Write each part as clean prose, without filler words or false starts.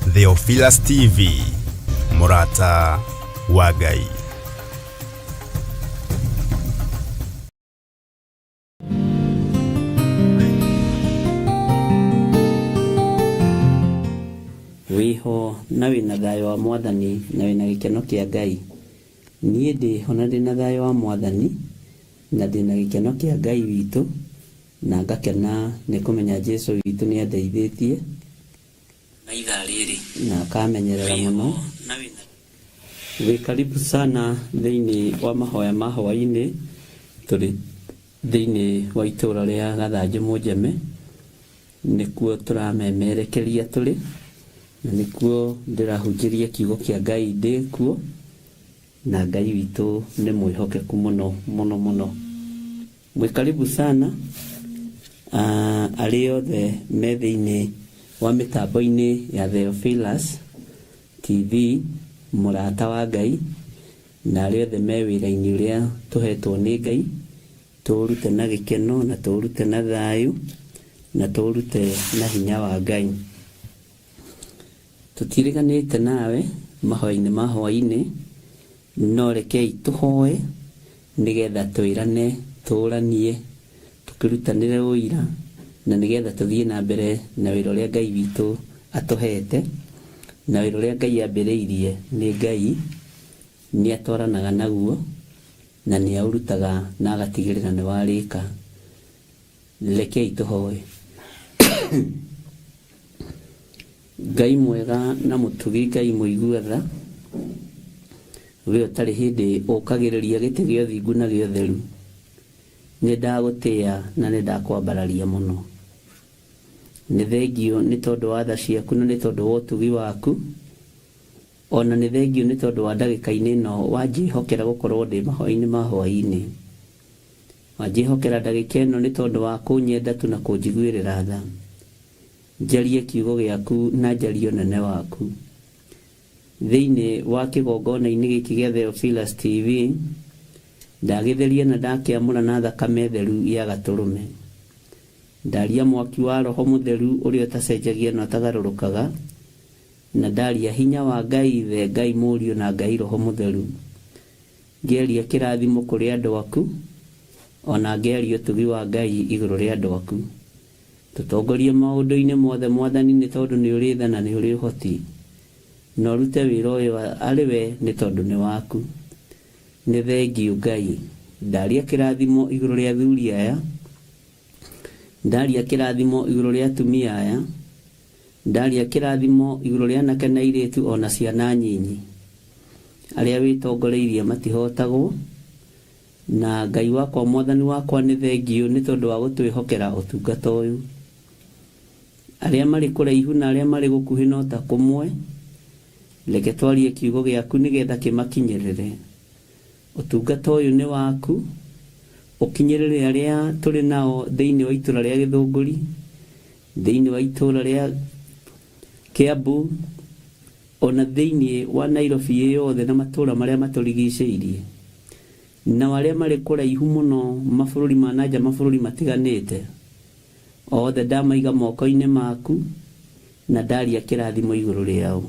Theophilus TV, Murata wa Ngai. Wiho na wina thayo wa Mwathani na wina gikeno kia Ngai. Niĩ ndĩho na ndĩna thayo wa Mwathani na ndĩna gikeno kia Ngai witũ, na ngakena nĩ kũmenya Jesu witũ nĩ andeithĩtie na ithaa rĩrĩ na akamenyerera mũno. Wĩ karibu sana thĩinĩ wa mahoya ma hwaĩ-inĩ. Tũrĩ thĩinĩ wa itũũra rĩa Gathanjĩ Mũnjeme, nĩkuo tũramemerekeria tũrĩ, na nĩkuo ndĩrahunjĩria kiugo kĩa Ngai ndĩ kuo, na Ngai witũ nĩ mwĩhokeku mũno mũno mũno. Mwĩ karibu sana arĩ othe me thĩinĩ wa mĩtambo-inĩ ya Theophilus TV, Murata wa Ngai, na arĩ othe me wĩra-inĩ ũrĩa tũhetwo nĩ Ngai, tũrute na gĩkeno na tũrute na thayũ na tũrute na hinya wa Ngai. Tũtiriganĩte nawe mahoya-inĩ ma hwaĩ-inĩ, no rekei tũhoe nĩgetha twĩrane, tũranie, tũkĩrutanĩre ũira, na nĩgetha tũthiĩ na mbere na wĩra ũrĩa Ngai witũ atũhete, na wĩra ũrĩa Ngai ambĩrĩirie nĩ Ngai nĩ atwaranaga naguo na nĩ aũrutaga na agatigĩrĩra nĩ warĩka. Rekei tũhoe. Ngai mwega na mũtugi, Ngai mũigua tha, we ũtarĩ hĩndĩ ũkagĩrĩria gĩtĩ gĩa ũthingu na gĩa ũtheru, nĩ ndagũtĩĩa na nĩ ndakwambararia mũno. Nĩ thengio nĩ tondũ wa tha ciaku na nĩ tondũ wa ũtugi waku, ona nĩ thengio nĩ tondũ wa ndagĩka-inĩ ĩno wanjĩhokera gũkorwo ndĩ mahoya-inĩ ma hwaĩ-inĩ. Wanjĩhokera ndagĩka ĩno nĩ tondũ wa kũnyenda tu na kũnjiguĩrĩra tha, njarie kiugo gĩaku na njarie ũnene waku thĩinĩ wa kĩgongona-inĩ gĩkĩ gĩa Theophilus TV. Ndagĩtheria na ndakĩamũra na thakame theru ya Gatũrũme, ndaria mwaki wa Roho Mũtheru ũrĩa ũtacenjagia na ũtagarũrũkaga, na ndaria hinya wa Ngai Ithe, Ngai Mũriũ na Ngai Roho Mũtheru. Ngĩaria kĩrathimo kũrĩ andũ aku, ona ngĩaria ũtugi wa Ngai igũrũ rĩa andũ aku. Tũtongorie maũndũ-inĩ mothe Mwathani, nĩ tondũ nĩ ũrĩ tha na nĩ ũrĩ ũhoti, na ũrute wĩra ũyũ arĩ we nĩ tondũ nĩ waku. Nĩ thengio Ngai. Ndaria kĩrathimo igũrũ rĩa athuri aya, ndaria kĩrathimo igũrũ rĩa atumia aya, ndaria kĩrathimo igũrũ rĩa anake na airĩtu ona ciana nyinyi arĩa wĩtongoreirie matihotagwo. Na Ngai wakwa, Mwathani wakwa, nĩ thengio nĩ tondũ wa gũtwĩhokera ũtungata ũyũ. Arĩa marĩ kũraihu na arĩa marĩ gũkuhĩ no ta kũmwe, reke twarie kiugo gĩaku nĩgetha kĩmakinyĩrĩre. Ũtungata ũyũ nĩ waku, ũkinyĩrĩre arĩa tũrĩ nao thĩinĩ wa itũũra rĩa Gĩthũngũri, thĩinĩ wa itũũra rĩa Kĩambu, ona thĩinĩ wa Nairobi yothe na matũũra marĩa matũrigicĩirie, na arĩa marĩ kũraihu mũno mabũrũri ma nanja, mabũrũri matiganĩte, othe ndamaiga moko-inĩ maku na ndaria kĩrathimo igũrũ rĩao.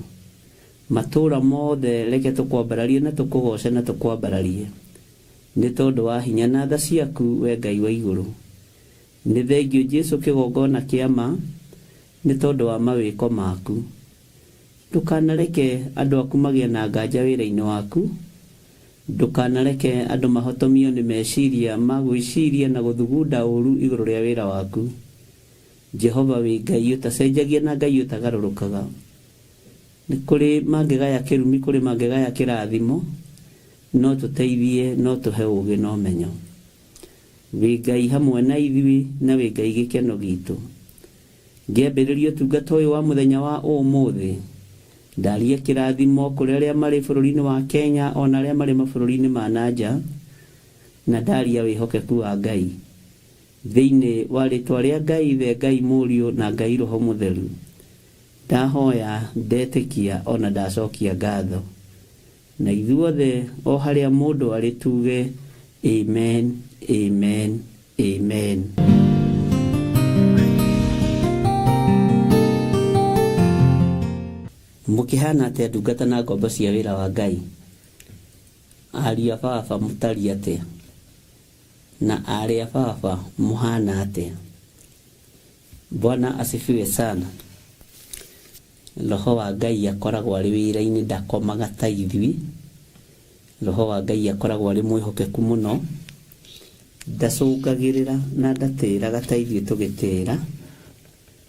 Matũũra mothe reke tũkwambararie na tũkũgoce na tũkwambararie, nĩ tondũ wa hinya na tha ciaku, we Ngai wa igũrũ. Nĩ thengio Jesu kĩgongona kĩama, nĩ tondũ wa mawĩko maku. Ndũkanareke andũ aku magĩe na nganja wĩra-inĩ waku, ndũkanareke andũ mahotomio nĩ meciria magwĩciria na gũthugunda ũru igũrũ rĩa wĩra waku. Jehova wĩ Ngai ũtacenjagia na Ngai ũtagarũrũkaga. Nĩ kũrĩ mangĩgaya kĩrumi, kũrĩ mangĩgaya kĩrathimo, no tũteithie, no tũhe ũũgĩ na ũmenyo. Wĩ Ngai hamwe na ithuĩ, na wĩ Ngai gĩkeno gitũ. Ngĩambĩrĩria ũtungata ũyũ wa mũthenya wa ũmũthĩ, ndaria kĩrathimo kũrĩ arĩa marĩ bũrũri-inĩ wa Kenya, ona arĩa marĩ mabũrũri-inĩ ma nanja, na ndaria wĩhokeku wa Ngai thĩinĩ wa rĩtwa rĩa Ngai Ithe, Ngai Mũriũ na Ngai Roho Mũtheru. Ndahoya, ndetĩkia, ona ndacokia ngatho. Na ithuothe o harĩa mũndũ arĩ tuge amen, amen, amen. Mũkĩhana atĩa ndungata na ngombo cia wĩra wa Ngai? Ariũ a baba mũtariĩ atĩa? Na arĩ a baba mũhana atĩa? Bwana asifiwe sana. Roho wa Ngai akoragwo arĩ wĩra-inĩ, ndakomaga ta ithuĩ. Roho wa Ngai akoragwo arĩ mwĩhokeku mũno, ndacũngagĩrĩra na ndatĩraga ta ithuĩ tũgĩtĩra.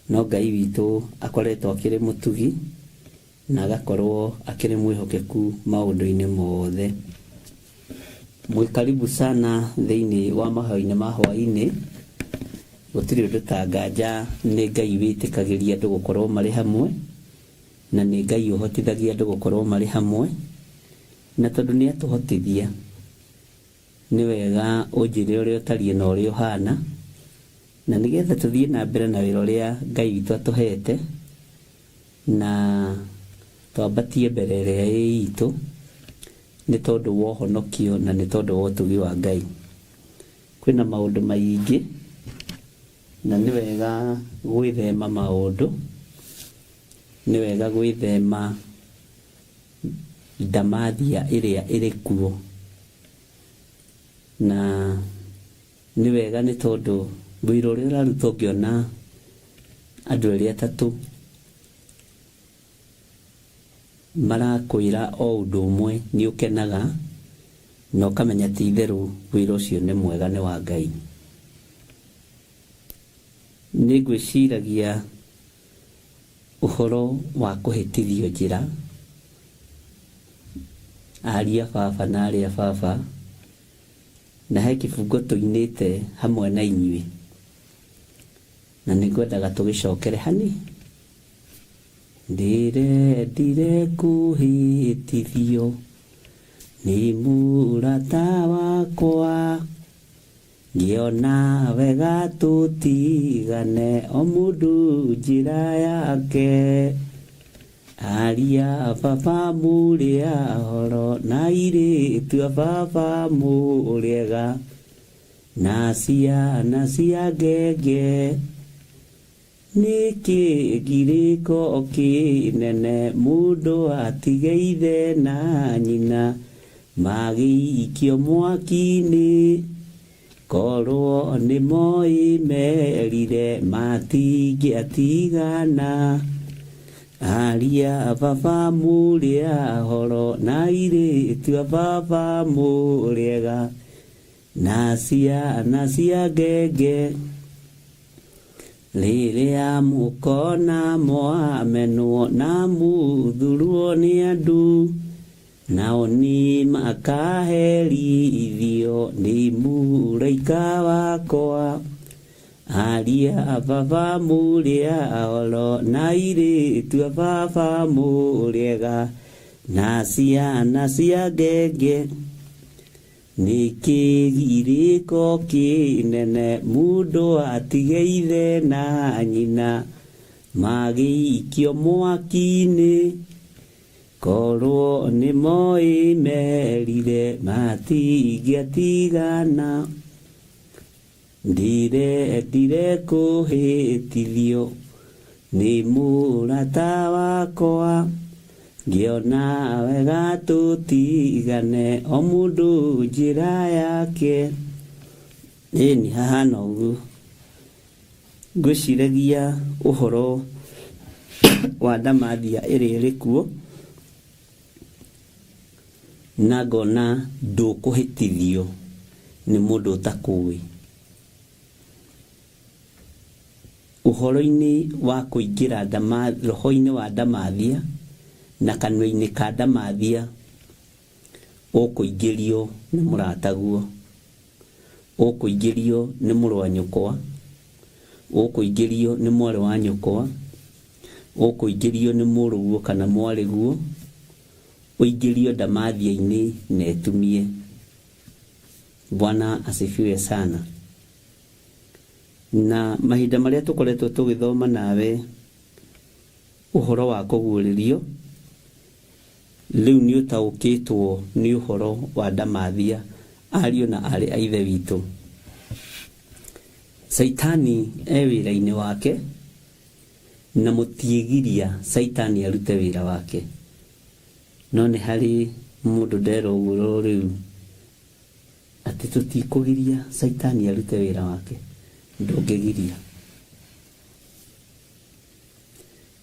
No Ngai witũ akoretwo akĩrĩ mũtugi na agakorwo akĩrĩ mwĩhokeku maũndũ-inĩ mothe. Mwĩkaribu sana thĩinĩ wa mahoya-inĩ ma hwaĩ-inĩ. Gũtirĩ ũndũ ta nganja nĩ Ngai wĩtĩkagĩria andũ gũkorwo marĩ hamwe, na nĩ Ngai ũhotithagia andũ gũkorwo marĩ hamwe. Na tondũ nĩ atũhotithia, nĩ wega ũnjĩre ũrĩa ũtariĩ na ũrĩa ũhana, na nĩgetha tũthiĩ na mbere na wĩra ũrĩa Ngai witũ atũhete, na twambatie mbere ĩrĩa ĩ itũ, nĩ tondũ wa ũhonokio na nĩ tondũ wa ũtugi wa Ngai. Kwĩna maũndũ maingĩ, na nĩ wega gwĩthema maũndũ, nĩ wega gwĩthema ndamathia ĩrĩa ĩrĩ kuo. Na nĩ wega nĩ tondũ wĩra ũrĩa ũrarutwo ũngĩona andũ erĩ atatũ marakwĩra o ũndũ ũmwe, nĩ ũkenaga na ũkamenya ti itherũ wĩra ũcio nĩ mwega, nĩ wa Ngai. Nĩ ngwĩciragia ũhoro wa kũhĩtithio njĩra, ariũ a baba na arĩ a baba, na he kĩbungo tũinĩte hamwe na inyuĩ, na nĩ ngwendaga tũgĩcokere hani. Ndĩrendire kũhĩtithio nĩ mũrata wakwa, ngĩona wega tũtigane o mũndũ njĩra yake. Ariũ a baba mũrĩ ahoro, na airĩtu a baba mũrĩega, na ciana cia ngenge. Nĩkĩ ngirĩko kĩnene mũndũ atige ithe na nyina, magĩikio mwaki-inĩ, korwo nĩ moĩ merire matingĩatigana. Ariũ a baba mũrĩ ahoro, na airĩtu a baba mũrĩega, na ciana cia ngenge. Rĩrĩa mũkona mwamenwo na mũthurwo nĩ andũ, nao nĩ makaherithio nĩ mũraika wakwa. Ariũ a baba mũrĩ ahoro, na airĩtu a baba mũrĩega, na ciana cia ngenge. Nĩkĩ girĩko kĩnene mũndũ atige ithe na nyina, magĩikio mwaki-inĩ, korwo nĩ moĩ merire matingĩatigana. Ndĩrendire kũhĩtithio nĩ mũrata wakwa, ngĩona wega tũtigane o mũndũ njĩra yake. Ĩni hahana ũguo. Ngwĩciragia ũhoro wa ndamathia ĩrĩa ĩrĩ kuo, na ngona ndũkũhĩtithio nĩ mũndũ ũtakũĩ. Ũhoro-inĩ wa kũingĩra roho-inĩ wa ndamathia na kanua-inĩ ka ndamathia, ũkũingĩrio nĩ mũrataguo, ũkũingĩrio nĩ mũrũ wa nyũkwa, ũkũingĩrio nĩ mwarĩ wa nyũkwa, ũkũingĩrio nĩ mũrũguo kana mwarĩguo, ũingĩrio ndamathia-inĩ na etumie. Bwana asifiwe sana. Na mahinda marĩa tũkoretwo tũgĩthoma nawe ũhoro wa kũguũrĩrio, rĩu nĩ ũtaũkĩtwo nĩ ũhoro wa ndamathia, ariũ na arĩ a ithe witũ. Saitani wĩra-inĩ wake na mutiegiria Saitani arute wira wake. No nĩ harĩ mũndũ ndero ũguo rĩu atĩ tũtikũgiria Saitani arute wĩra wake.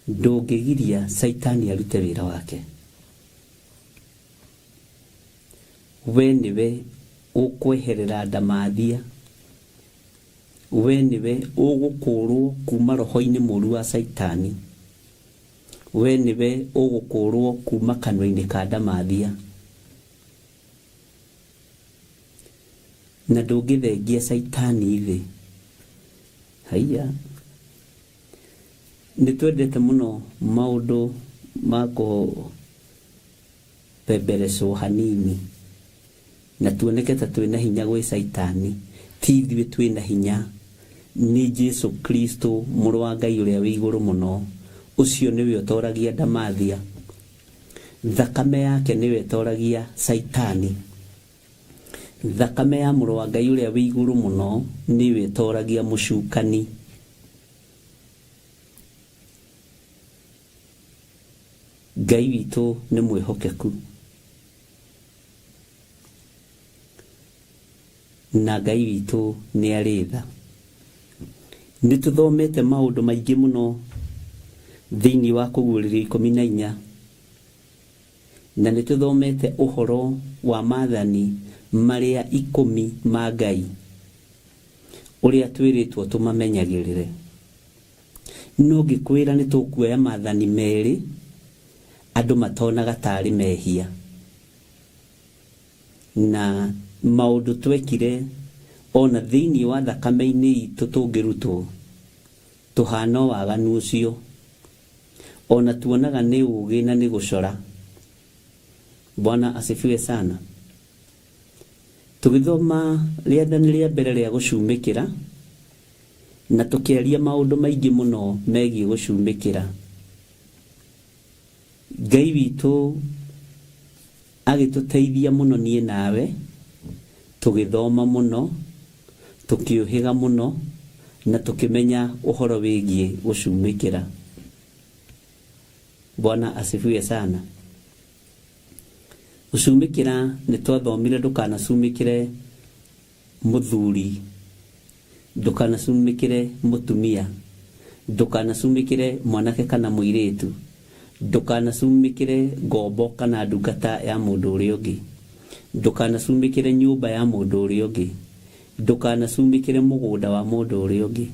Ndũngĩgiria Saitani arute wĩra wake. We nĩwe ũkweherera ndamathia. We nĩwe ũgũkũrwo kuma roho-inĩ mũru wa Saitani. We nĩwe ũgũkũrwo kuma kanua-inĩ ka ndamathia. Na ndũngĩthengia Saitani thĩ. Haiya. Nĩtwendete mũno maũndũ ma kũbemberecwo hanini. Na tuoneke ta twĩna hinya gwĩ Saitani. Ti ithuĩ twĩna hinya. Nĩ Jesu Kristo mũrũ wa Ngai ũrĩa wĩ igũrũ mũno. Ũcio nĩwe ũtoragia ndamathia. Thakame yake nĩwe ũtoragia Saitani. Thakame ya mũrũ wa Ngai ũrĩa wĩ igũrũ mũno nĩwe ũtoragia mũcukani. Ngai witũ nĩ mwĩhokeku. Na Ngai witũ nĩ arĩ tha. Nĩtũthomete maũndũ maingĩ mũno thĩinĩ wa Kũguũrĩrio 14. Na nĩtũthomete ũhoro wa maathani marĩa 10 ma Ngai ũrĩa twĩrĩtwo tũmamenyagĩrĩre. No ngĩkwĩra nĩtũkuoya maathani merĩ andũ matonaga tarĩ mehia. Na maũndũ twekire ona thĩinĩ wa thakame-inĩ itũ tũngĩrutwo tũhana waganu ũcio. Ona tuonaga nĩ ũgĩ na nĩ gũcora. Bwana asifiwe sana. Tũgĩthoma rĩathani rĩa mbere rĩa gũcumĩkĩra na tũkĩaria maũndũ maingĩ mũno megiĩ gũcumĩkĩra. Ngai witũ agĩtũteithia mũno niĩ nawe. Tũgĩthoma mũno, tũkĩũhĩga mũno na tũkĩmenya ũhoro wĩgiĩ gũcumĩkĩra. Bwana asifiwe sana. Gũcumĩkĩra nĩtwathomire ndũkanacumĩkĩre mũthuri, ndũkanacumĩkĩre mũtumia, ndũkanacumĩkĩre mwanake kana mũirĩtu, ndũkanacumĩkĩre ngombo kana ndungata ya mũndũ ũrĩa ũngĩ, ndũkanacumĩkĩre nyũmba ya mũndũ ũrĩa ũngĩ, ndũkanacumĩkĩre mũgũnda wa mũndũ ũrĩa ũngĩ,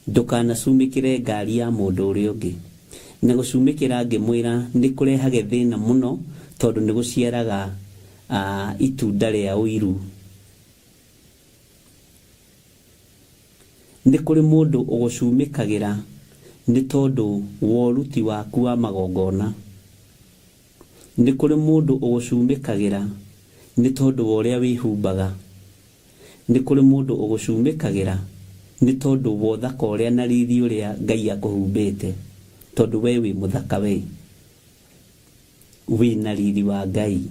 ndũkanacumĩkĩre ngari ya mũndũ ũrĩa ũngĩ. Na gũcumĩkĩra ngĩmwĩra nĩ kũrehaga thĩna mũno tondũ nĩ gũciaraga itunda rĩa ũiru. Nĩ kũrĩ mũndũ ũgũcumĩkagĩra nĩ tondũ wa ũruti waku wa magongona. Nĩ kũrĩ mũndũ ũgũcumĩkagĩra nĩ tondũ wa ũrĩa wĩhumbaga. Nĩ kũrĩ mũndũ ũgũcumĩkagĩra nĩ tondũ wa ũthaka ũrĩa na riri ũrĩa Ngai akũhumbĩte. Tondũ we wĩ mũthaka we. Wĩna riri wa Ngai.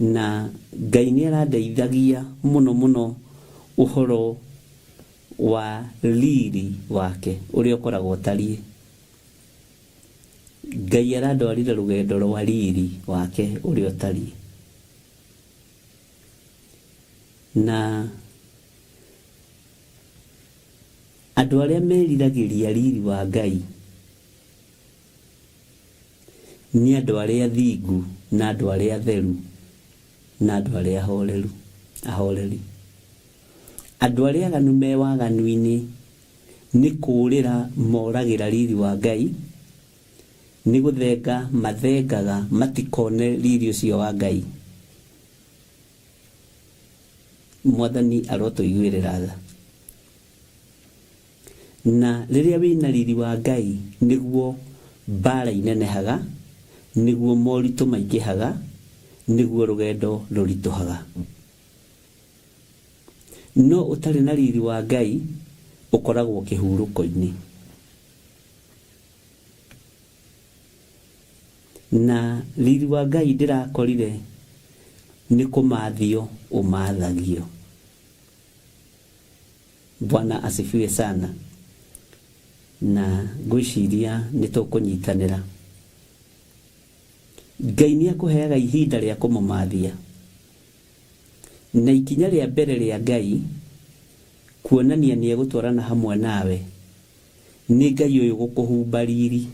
Na Ngai nĩ arandeithagia mũno mũno ũhoro wa riri wake ũrĩa ũkoragwo tariĩ. Ngai arandwarire rũgendo rwa riri wake ũrĩa ũtariĩ. Na andũ arĩa meriragĩria riri wa Ngai nĩ andũ arĩa thingu na andũ arĩa theru na andũ arĩa ahoreri. Andũ arĩa aganu me waganu-inĩ nĩ kũũrĩra moragĩra riri wa Ngai, nĩ gũthenga mathengaga matikone riri ũcio wa Ngai. Mwathani arotũiguĩrĩra tha. Na rĩrĩa wĩna riri wa Ngai nĩguo mbara inenehaga, nĩguo moritũ maingĩhaga, nĩguo rũgendo rũritũhaga. No ũtarĩ na riri wa Ngai ũkoragwo kĩhurũko-inĩ. Na riri wa Ngai ndĩrakorire nĩ kũmathio ũmathagio. Bwana asifiwe sana. na ngwiciria nĩ tũkũnyitanĩra. Ngai nĩ akũheaga ihinda rĩa kũmũmathia, na ikinya rĩa mbere rĩa Ngai kuonania nĩ egũtwarana hamwe nawe nĩ Ngai ũyũ gũkũhumba riri,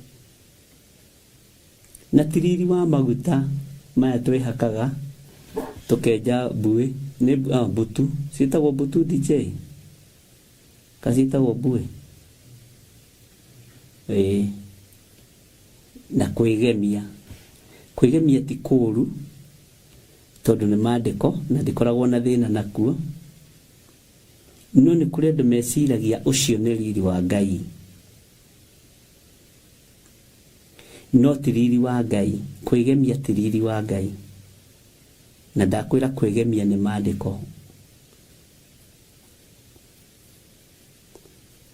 na ti riri wa maguta maya twĩhakaga tũkenja mbuĩ nĩ mbutu, ciĩtagwo mbutu DJ, ciĩtagwo mbuĩ, na kwĩgemia ti kũũru tondũ nĩ maandĩko na ndikoragwo na thĩna nakuo, no nĩ kũrĩ andũ meciragia ũcio nĩ riri wa Ngai, no ti riri wa Ngai. Kwĩgemia ti riri wa Ngai, na ndakwĩra kwĩgemia nĩ maandĩko.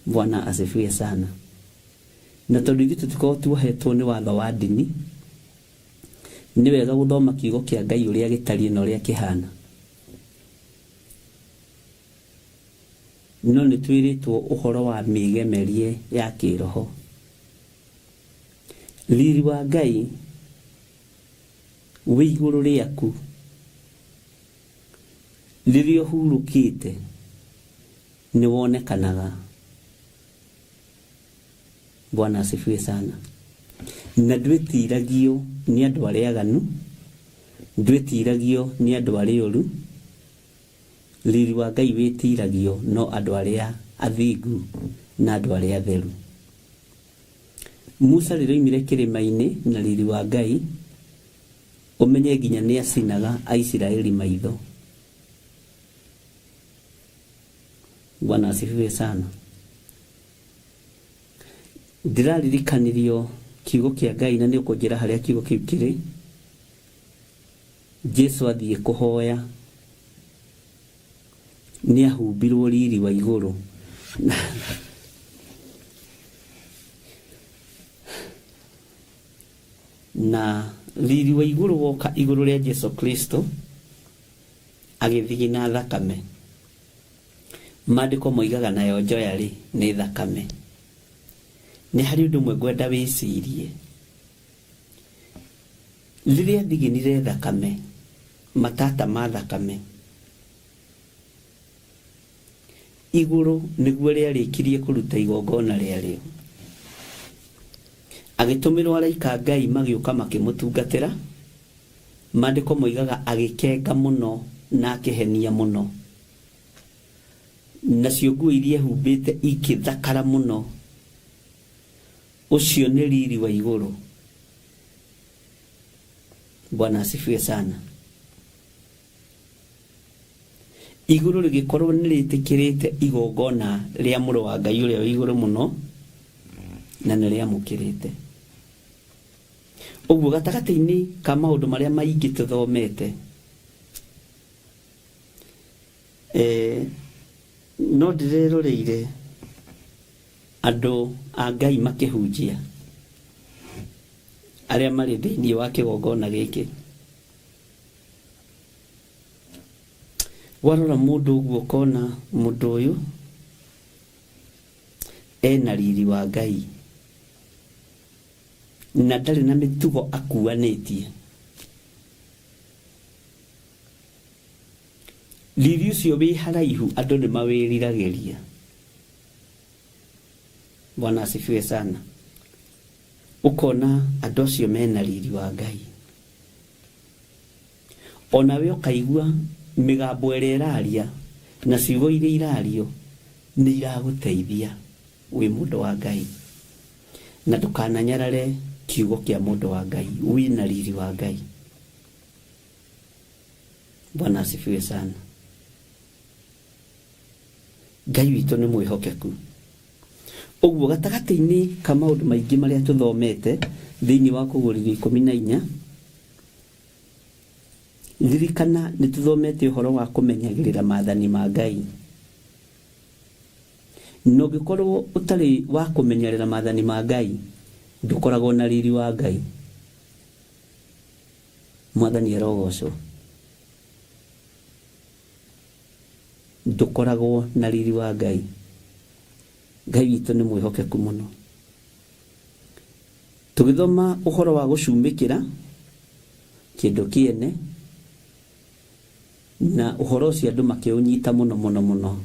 Bwana asifiwe sana. Na tondũ ithuĩ tũtikoragwo tuohetwo nĩ watho wa ndini, nĩ wega gũthoma kiugo kĩa Ngai ũrĩa gĩtariĩ na ũrĩa kĩhana. No nĩ twĩrĩtwo ũhoro wa mĩgemerie ya kĩroho. Riri wa Ngai wĩ igũrũ rĩaku rĩrĩa ũhurũkĩte nĩ wonekanaga. Bwana asifiwe sana. Na ndwĩtiragio nĩ andũ arĩa aganu, ndwĩtiragio nĩ andũ arĩa ũru. Riri wa Ngai wĩtiragio no andũ arĩa athingu na andũ arĩa atheru. Musa rĩrĩa oimire kĩrĩma-inĩ na riri wa Ngai, ũmenye nginya nĩ acinaga Aisiraeli maitho. Bwana asifiwe sana. Ndĩraririkanirio kiugo kĩa Ngai, na nĩ ũkũnjĩra harĩa kiugo kĩu kĩrĩ. Jesu athiĩ kũhoya, nĩ ahumbirwo riri wa igũrũ. Na riri wa igũrũ woka igũrũ rĩa Jesu Kristo, agĩthiĩ na thakame. Maandĩko moigaga nayo njoya-rĩ nĩ thakame. Nĩ harĩ ũndũ ũmwe ngwenda wĩcirie. Rĩrĩa thiginire thakame, matata ma thakame, igũrũ nĩguo rĩarĩkirie kũruta igongona rĩarĩo. Agĩtũmĩrwo araika Ngai magĩũka makĩmũtungatĩra. Maandĩko moigaga agĩkenga mũno na akĩhenia mũno, nacio nguo iria ehumbĩte igĩthakara mũno. Ũcio nĩ riri wa igũrũ. Bwana asifiwe sana. Igũrũ rĩgĩkorwo nĩ rĩtĩkĩrĩte igongona rĩa mũrũ wa Ngai ũrĩa wĩ igũrũ mũno, na nĩ rĩamũkĩrĩte. Ũguo gatagatĩ-inĩ ka maũndũ marĩa maingĩ tũthomete, no ndĩreroreire andũ a Ngai makĩhunjia arĩa marĩ thĩinĩ wa kĩgongona gĩkĩ. Warora mũndũ ũguo ũkona mũndũ ũyũ ena riri wa Ngai na ndarĩ na mĩtugo akuanĩtie. Riri ũcio wĩ haraihu andũ nĩ mawĩriragĩria. Bwana asifiwe sana. Ũkona andũ acio mena riri wa Ngai. Onawe ũkaigua mĩgambo ĩrĩa ĩraria na ciugo iria irario nĩ iragũteithia wĩ mũndũ wa Ngai. Na ndũkananyarare kiugo kĩa mũndũ wa Ngai, wĩna riri wa Ngai. Bwana asifiwe sana. Ngai witũ nĩ mwĩhokeku. Ũguo gatagatĩ-inĩ ka maũndũ maingĩ marĩa tũthomete thĩinĩ wa Kũgũrĩrwo 14, ririkana nĩ tũthomete ũhoro wa kũmenyagĩrĩra maathani ma Ngai. Na ũngĩkorwo ũtarĩ wa kũmenyerera maathani ma Ngai, ndũkoragwo na riri wa Ngai. Mwathani arogocwo. Ndũkoragwo na riri wa Ngai. Ngai witũ nĩ mwĩhokeku mũno. tugithoma uhoro wa gucumbikira kindu kiene na uhoro cia andu makiunyita muno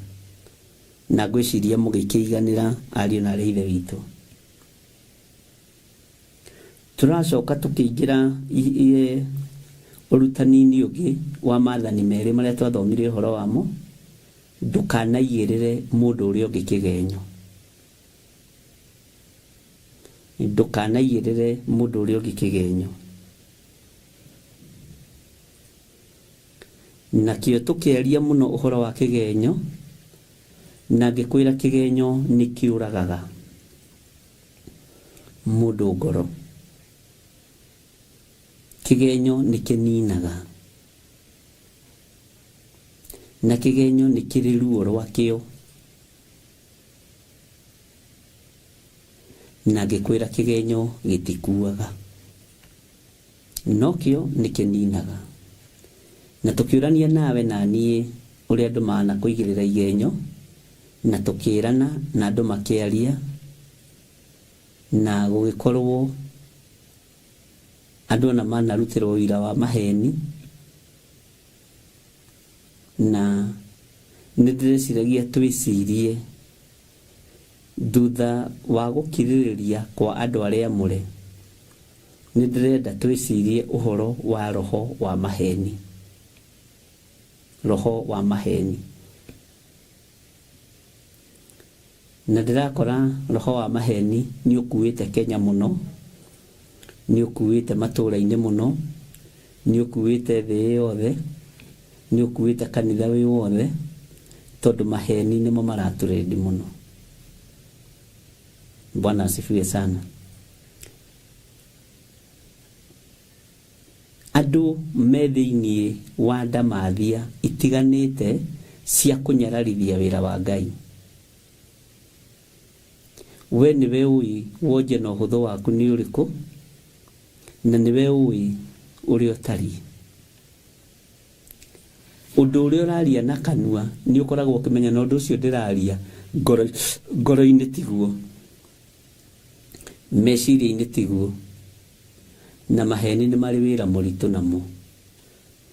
na gwiciria mugikiiganira ari na reithe witu. Turacoka tukiingira urutani-ini ungi wa maathani meri maria twathomire uhoro wamo, ndukanaigirire mundu uria ungi kigenyo. Ndukanaigirire mundu uria ungi kigenyo. Na kio tukiaria muno uhoro wa kigenyo, na ngikwira kigenyo ni kiuragaga mundu ngoro. Kigenyo ni kininaga, na kigenyo ni kiri ruo rwakio. Na ngikwira kigenyo gitikuaga, no kio ni kininaga. Na tukiurania nawe na nie uria andu maana kuigirira igenyo, na tukirana na andu makiaria, na gugikorwo andu na maana rutirwo wira wa maheni, na nindireciragia twicirie thutha wa gukiririria kwa andu aria amure, nindirenda twicirie uhoro wa roho wa maheni. Roho wa maheni. Na ndirakora roho wa maheni ni ukuite Kenya muno, ni ukuite matura-ini muno, ni ukuite thii yothe, ni ukuite kanitha wi wothe, tondu maheni nimo maraturendi muno. Bwana asifiwe sana. Andu me thiini wa ndamathia itiganite cia kunyararithia wira wa Ngai. We niwe ui wonje na uhuthu waku ni uriku, na niwe ui uria utari. Undu uria uraria na kanua ni ukoragwo ukimenya na undu ucio ndiraria ngoro-ini tiguo, meciria-ini tiguo. Na maheni ni mari wira muritu namo,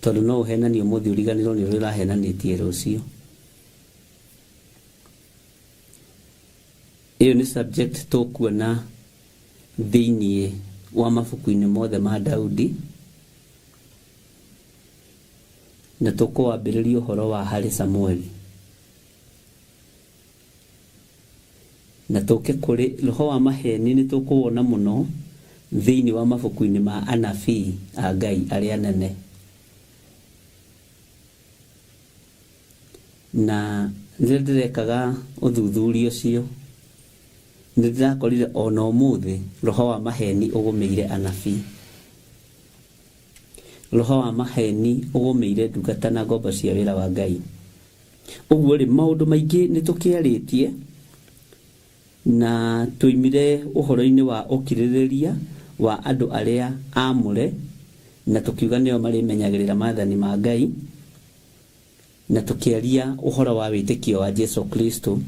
tondu no uhenani umuthi uriganirwo ni uria urahenanitie rucio. Iyo ni subject tukuona thiini wa mabuku-ini mothe ma Daudi, na tukuambiriria uhoro wa hari Samueli, na tuke kuri roho wa maheni ni tukuona muno thiini wa mabuku-ini ma anabii a Ngai aria nene. Na ndirekaga uthuthuria ucio, ndirakorire ona umuthi roho wa maheni ugumeire anabii. Roho wa maheni ugumeire ndungata na ngombo cia wira wa Ngai. Uguo ri maundu maingi ni tukiaritie, na tuimire uhoro-ini wa ukiririria wa andu aria amure, na tukiuga nio mari menyagirira maathani ma Ngai, na tukiaria uhoro wa witikio wa Jesu Kristo.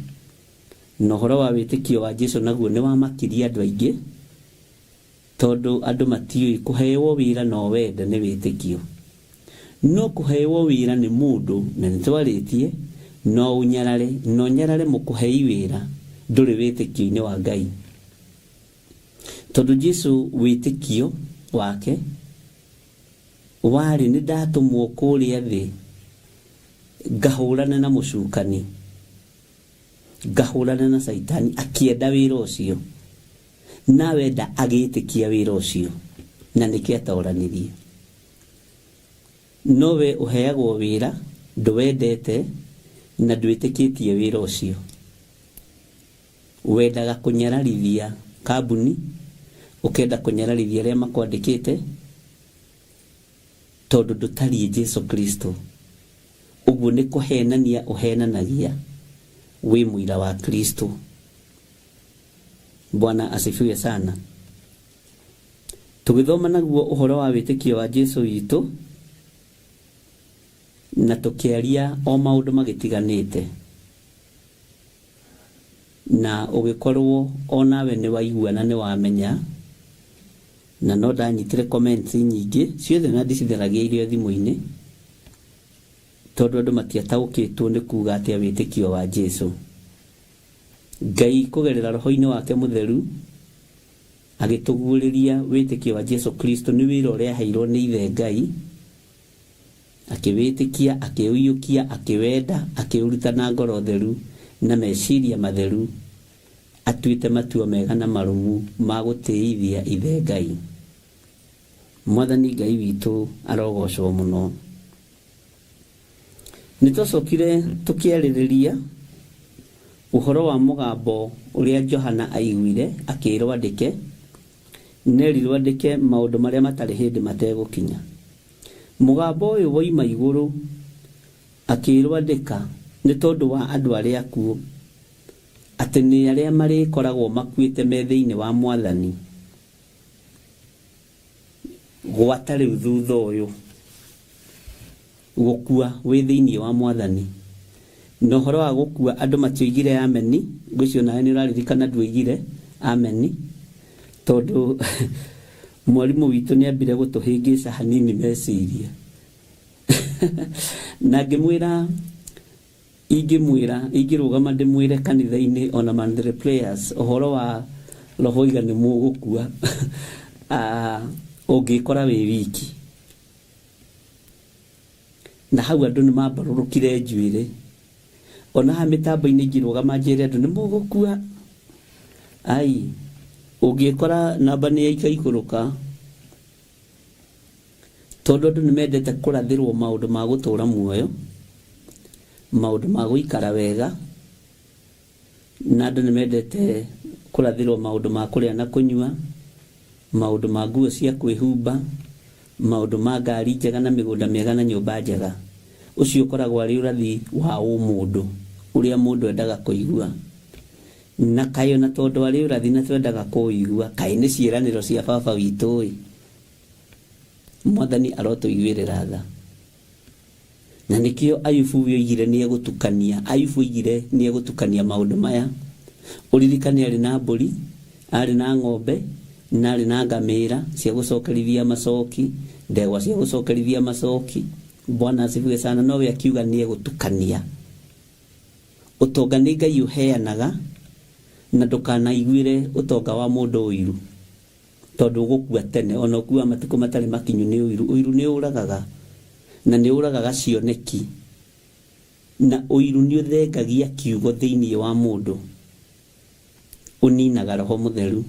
Na uhoro wa witikio wa Jesu naguo ni wa makiria andu aingi, tondu andu matiui kuhewa wira no wenda ni witikio. No kuhewa wira ni mundu na nitwaritie no unyarare mukuhei wira nduri witikio-ini wa Ngai. Tondu Jesu witikio wake wari ni ndatumwo kuria thi ngahurana na mucukani, ngahurana na Saitani akienda wira ucio, na wenda agitikia wira ucio, na niki atauranirie. Nowe uheagwo wira ndwendete na ndwitikitie wira ucio, wendaga kunyararithia kambuni, ukenda kunyararithia aria makwandikite, tondu ndutari Jesu Kristo. Uguo ni kuhenania uhenanagia wi muira wa Kristo. Bwana asifiwe sana. Tugithoma naguo uhoro wa witikio wa Jesu witu, na tukiaria o maundu magitiganite, na ugikorwo onawe ni waigua na ni wamenya na no ndanyitire comments nyingĩ ciothe na ndicitheragia irio thimũ-inĩ tondũ andũ matiataũkĩtwo nĩ kuuga atĩa wĩtĩkio wa Jesũ. Ngai kũgerera roho-inĩ wake mũtheru agĩtũguũrĩria wĩtĩkio wa Jesũ Kristo nĩ wĩra ũrĩa aheirwo nĩ Ithe Ngai, akĩwĩtĩkia, akĩũiyũkia, akĩwenda, akĩũruta na ngoro theru na meciria matheru, atuĩte matua mega na marũmu ma gũtĩithia Ithe Ngai. Mwathani Ngai witũ arogocwo mũno. Nĩtwacokire tũkĩarĩrĩria ũhoro wa mũgambo ũrĩa Johana aiguire akĩĩrwo andĩke, nerirwo andĩke maũndũ marĩa matarĩ hĩndĩ mategũkinya. Mũgambo ũyũ woima igũrũ akĩĩrwo andĩka nĩ tondũ wa andũ arĩa akuũ, atĩ nĩ arĩa marĩkoragwo makuĩte me thĩinĩ wa Mwathani gwata rĩu thutha ũyũ, gũkua wĩ thĩinĩ wa Mwathani. Na ũhoro wa gũkua andũ matioigire ameni, ngwĩcio nawe nĩ ũraririkana ndwoigire ameni, tondũ mwarimũ witũ nĩ ambire gũtũhĩngĩca hanini meciria. Na ngĩmwĩra ingĩrũgama ndĩmwĩre kanitha-inĩ ona mandre prayers ũhoro wa roho iga nĩ mũgũkua ũngĩkora wĩ wiki. Na hau andũ nĩ mambarũrũkire njuĩrĩ, ona ha mĩtambo-inĩ ingĩrũgama njĩre andũ nĩ mũgũkua. Ai, ũngĩkora namba nĩ yaikaikũrũka, tondũ andũ nĩ mendete kũrathĩrwo maũndũ ma gũtũũra muoyo, maũndũ ma gũikara wega, na andũ nĩ mendete kũrathĩrwo maũndũ ma kũrĩa na kũnyua, maũndũ ma nguo cia kwĩhumba, maũndũ ma ngari njega na mĩgũnda mĩega na nyũmba njega. Ũcio ũkoragwo arĩ ũrathi wa ũmũndũ ũrĩa mũndũ endaga kũigua. Na kayo na tondũ arĩ ũrathi na twendaga kũigua, kaĩ nĩ ciĩranĩro cia baba witũ ĩ. Mwathani arotũiguĩrĩra tha. Na nĩkĩo Ayubu oigire nĩ egũtukania, Ayubu oigire nĩ egũtukania maũndũ maya. Ũririkane arĩ na mbũri, arĩ na ng'ombe, na arĩ na ngamĩra cia gũcokerithia macoki, ndegwa cia gũcokerithia macoki. Bwana asifiwe sana. Nowe akiuga nĩ egũtukania. Ũtonga nĩ Ngai ũheanaga, na ndũkanaiguĩre ũtonga wa mũndũ ũiru, tondũ ũgũkua tene. Ona ũkua matukũ matarĩ makinyu nĩ ũiru. Ũiru nĩ ũragaga, na nĩ ũragaga cioneki, na ũiru nĩ ũthengagia kiugo thĩinĩ wa mũndũ, ũninaga roho mũtheru,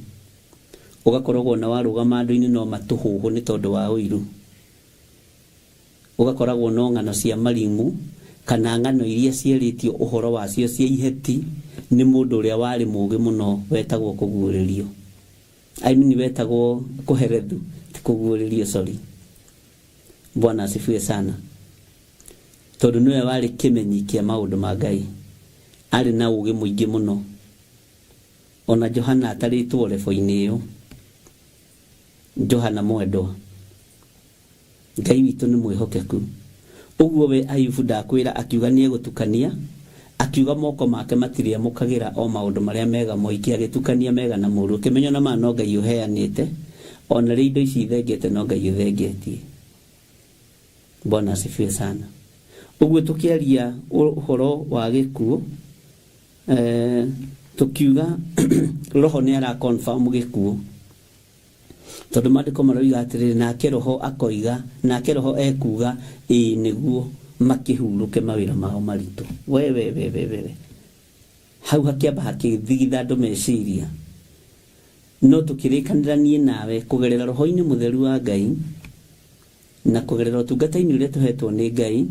ũgakoragwo na warũgama andũ-inĩ no matũhũhũ nĩ tondũ wa ũiru, ũgakoragwo no ng'ano cia marimũ kana ng'ano iria ciarĩtio ũhoro wacio cia iheti nĩ mũndũ ũrĩa warĩ mũũgĩ mũno wetagwo kũguũrĩrio. Ni wetagwo kũherethu, ti kũguũrĩrio, sorry. Bwana asifiwe sana. Tondũ nĩwe warĩ kĩmenyi kĩa maũndũ ma Ngai, arĩ na ũũgĩ mũingĩ mũno. Ona Johana atarĩtwo rebo-inĩ ĩyo, Johana mwendwa. Ngai witũ nĩ mwĩhokeku. Ũguo we Ayubu ndakwĩra akiuga nĩ egũtukania, akiuga moko make matirĩ amũkagĩra o maũndũ marĩa mega moiki, agĩtukania mega na mũũru. Ũkĩmenya na ma no Ngai ũheanĩte, ona rĩ indo ici ithengete no Ngai ũthengetie. Bwana asifiwe sana. Ũguo tũkĩaria ũhoro wa gĩkuũ, tukiuga roho nĩ ara confirm gĩkuũ, tondũ maandĩko maroiga atĩrĩrĩ, nake roho akoiga, nake roho ekuga ĩĩ nĩguo makĩhurũke mawĩra mao maritũ. We hau hakĩamba hakĩthigitha andũ meciria. No tũkĩrĩkanĩra niĩ nawe kũgerera roho-inĩ mũtheru wa Ngai na kũgerera ũtungata-inĩ ũrĩa tũhetwo nĩ Ngai,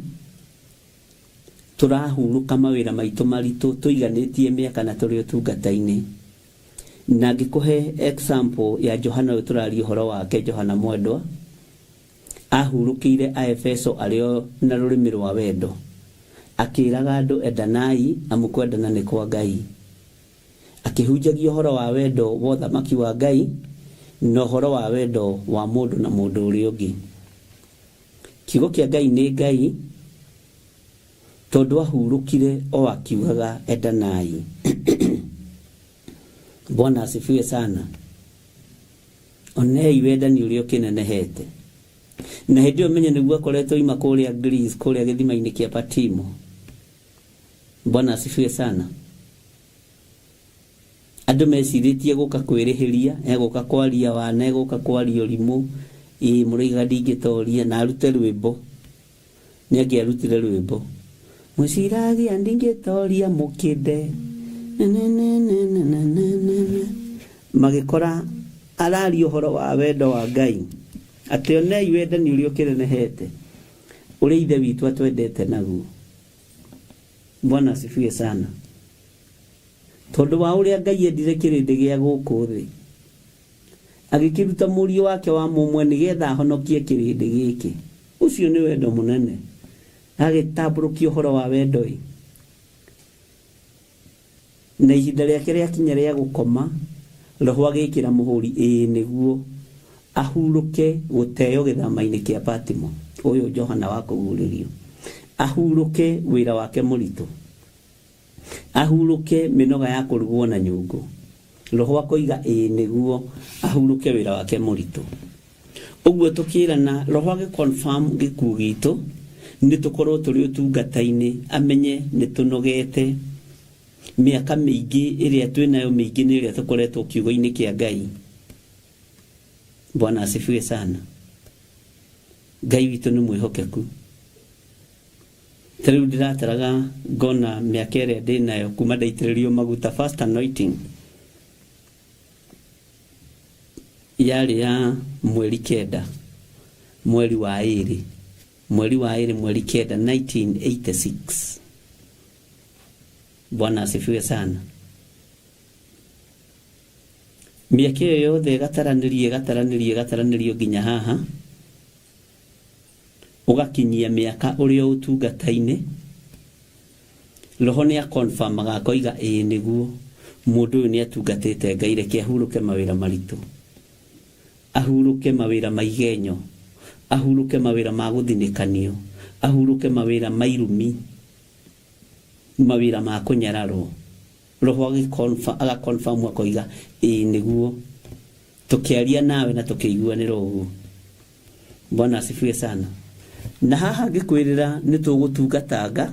tũrahurũka mawĩra maitũ maritũ tũiganĩtie mĩaka na tũrĩ ũtungata-inĩ. Na ngĩkũhe example ya Johana ũyũ tũraria ũhoro wake, Johana mwendwa ahurũkĩire Aefeso arĩo na rũrĩmĩ rwa wendo, akĩraga andũ endanai amu kwendana nĩ kwa Ngai, akĩhunjagia ũhoro wa wendo wa ũthamaki wa Ngai na ũhoro wa wendo wa mũndũ na mũndũ ũrĩa ũngĩ. Kiugo kĩa Ngai nĩ Ngai, tondũ ahurũkire o akiugaga endanai. Bwana asifiwe sana. onei wendani uria ukinenehete na hindi umenye niguo akoretwo ima kuria Greece kuria githima-ini kia Patimo. Bwana asifiwe sana. Andu meciritie guka kwirihiria eguka kwaria wana eguka kwaria urimu muriga ndingitoria na arute rwimbo ni angiarutire rwimbo muciragi andingitoria mukinde magikora arari uhoro wa wendo wa Ngai ati onei wendani uria ukinenehete uria ithe witu atwendete naguo. Bwana asifiwe sana. Tondu wa uria Ngai endire kirindi gia guku thi agikiruta murio wake wa mumwe nigetha honokie kirindi giki, ucio ni wendo munene. Agitamburukia uhoro wa wendo na ihinda riake riakinya ria gukoma roho agikira muhuri niguo ahuruke guteo githama-ini kia Patimo. Uyu Johana wa kuguririo ahuruke wira wake muritu, ahuruke minoga ya kurugwo na nyungu, roho akoiga niguo ahuruke wira wake muritu. Uguo tukirana roho age confirm gikuo gitu ni tukorwo turi utungata-ini amenye ni tunogete miaka mingi iria twinayo mingi ni iria tukoretwo kiugo-ini kia Ngai. Bwana asifiwe sana. Ngai witu ni mwihokeku. Tariu ndirataraga ngona miaka iria ndinayo kuma ndaitiririo maguta first anointing yari ya mweri kenda mweri wa iri mweri 1986. Bwana asifiwe sana. Miaka iyo yothe gataranirie nginya haha ugakinyia miaka uria utungata-ini roho ni confirm agakoiga niguo mundu uyu ni atungatite Ngai reke ahuruke mawira maritu, ahuruke mawira maigenyo, ahuruke mawira ma guthinikanio, ahuruke mawira mairumi, mawira ma kunyararo. Roho aga confirm akoiga niguo tukiaria nawe na tukiiguanira uguo. Bwana asifiwe sana. Na haha ngikwirira ni tugutungatanga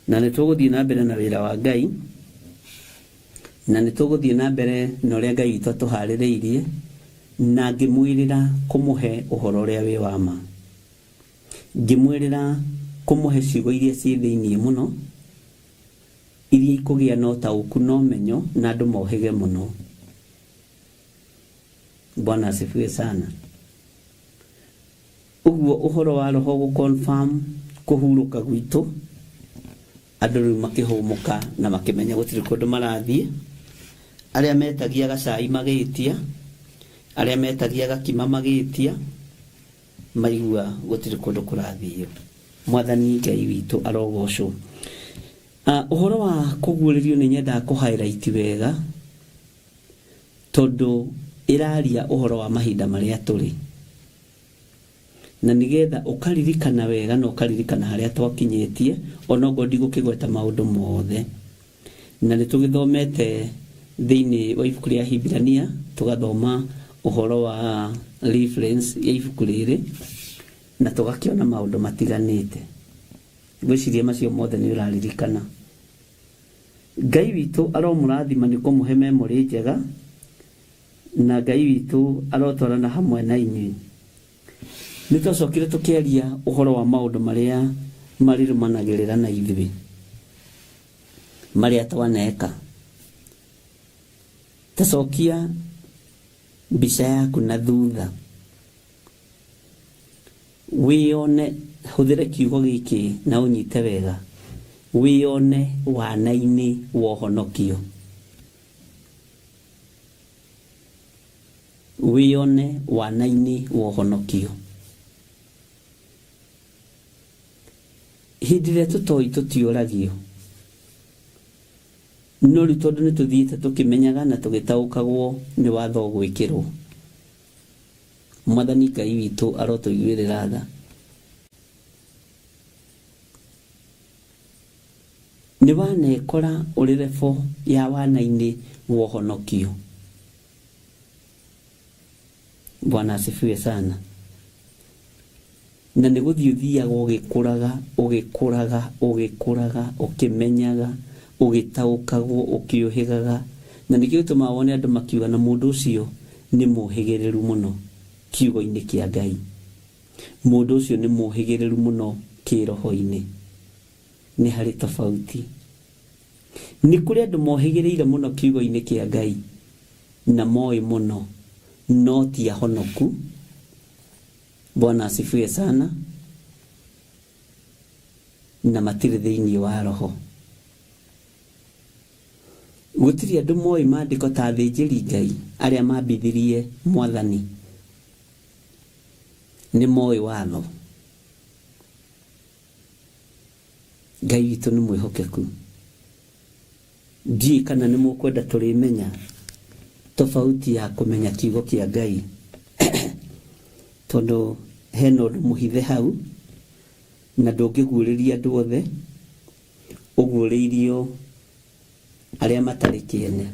na ni tuguthii na mbere na wira wa Ngai na ni tuguthii na mbere na uria Ngai witu atuhaririirie na ngimwirira kumuhe uhoro uria wi wa ma, ngimwirira kumuhe ciugo iria ci thiini muno iria ikugia no tauku no menyo na andu mohege muno. Bwana asifiwe sana. Uguo uhoro wa roho gu confirm kuhuruka gwitu andu riu makihumuka na makimenya gutiri kundu marathie. Aria metagia gacai magitia, aria metagia gakima magitia, maigua gutiri kundu kurathio. Mwathani Ngai witu arogocwo. Uhoro wa kuguririo ni nyenda ku highlight wega tondu iraria uhoro wa mahinda maria turi na nigetha ukaririkana wega na ukaririkana haria twakinyetie onogo ndigukigweta maundu mothe na nitugithomete thiini wa ibuku ria Hibrania tugathoma uhoro wa reference ya ibuku riri na tugakiona maundu matiganite. Gwiciria macio mothe ni uraririkana. Ngai witu aromurathima ni kumuhe memory njega na Ngai witu arotwarana hamwe na inyui. Nitocokire tukiaria uhoro wa maundu maria marirumanagirira na ithui maria twaneka. Tacokia mbica yaku na thutha wione, huthire kiugo giki na unyite wega, wione wana-ini wa uhonokio, wione wana-ini wa uhonokio. Hindi iria tutoi tutiuragio no riu tondu nituthiite tukimenyaga na tugitaukagwo ni watho gwikirwo. Mwathani Ngai witu arotuiguirira tha. Ni wanekora uri lefo ya wana-ini wa uhonokio. Bwana asifiwe sana. Na nĩgũthiũthiaga ũgĩkũraga ũkĩmenyaga ũgĩtaũkagwo ũkĩũhĩgaga, na nĩkĩo gĩtũmaga wone andũ makiuga na mũndũ ũcio nĩ mũhĩgĩrĩru mũno kiugo-inĩ kĩa Ngai, mũndũ ũcio nĩ mũhĩgĩrĩru mũno kĩroho-inĩ. Nĩ harĩ tofauti. Nĩ kũrĩ andũ mohĩgĩrĩire mũno kiugo-inĩ kĩa Ngai na moĩ mũno no ti ahonoku. Bwana asifiwe sana. Na matirĩ thĩinĩ wa roho. Gũtirĩ andũ moĩ maandĩko ta athĩnjĩri Ngai arĩa mambithirie Mwathani. Nĩ moĩ watho. Ngai witũ nĩ mwĩhokeku. Ndiĩ kana nĩ mũkwenda tũrĩmenya tofauti ya kũmenya kiugo kĩa Ngai. Tondũ hena ũndũ mũhithe hau na ndũngĩguũrĩria andũ othe, ũguũrĩirio arĩa matarĩ kĩene.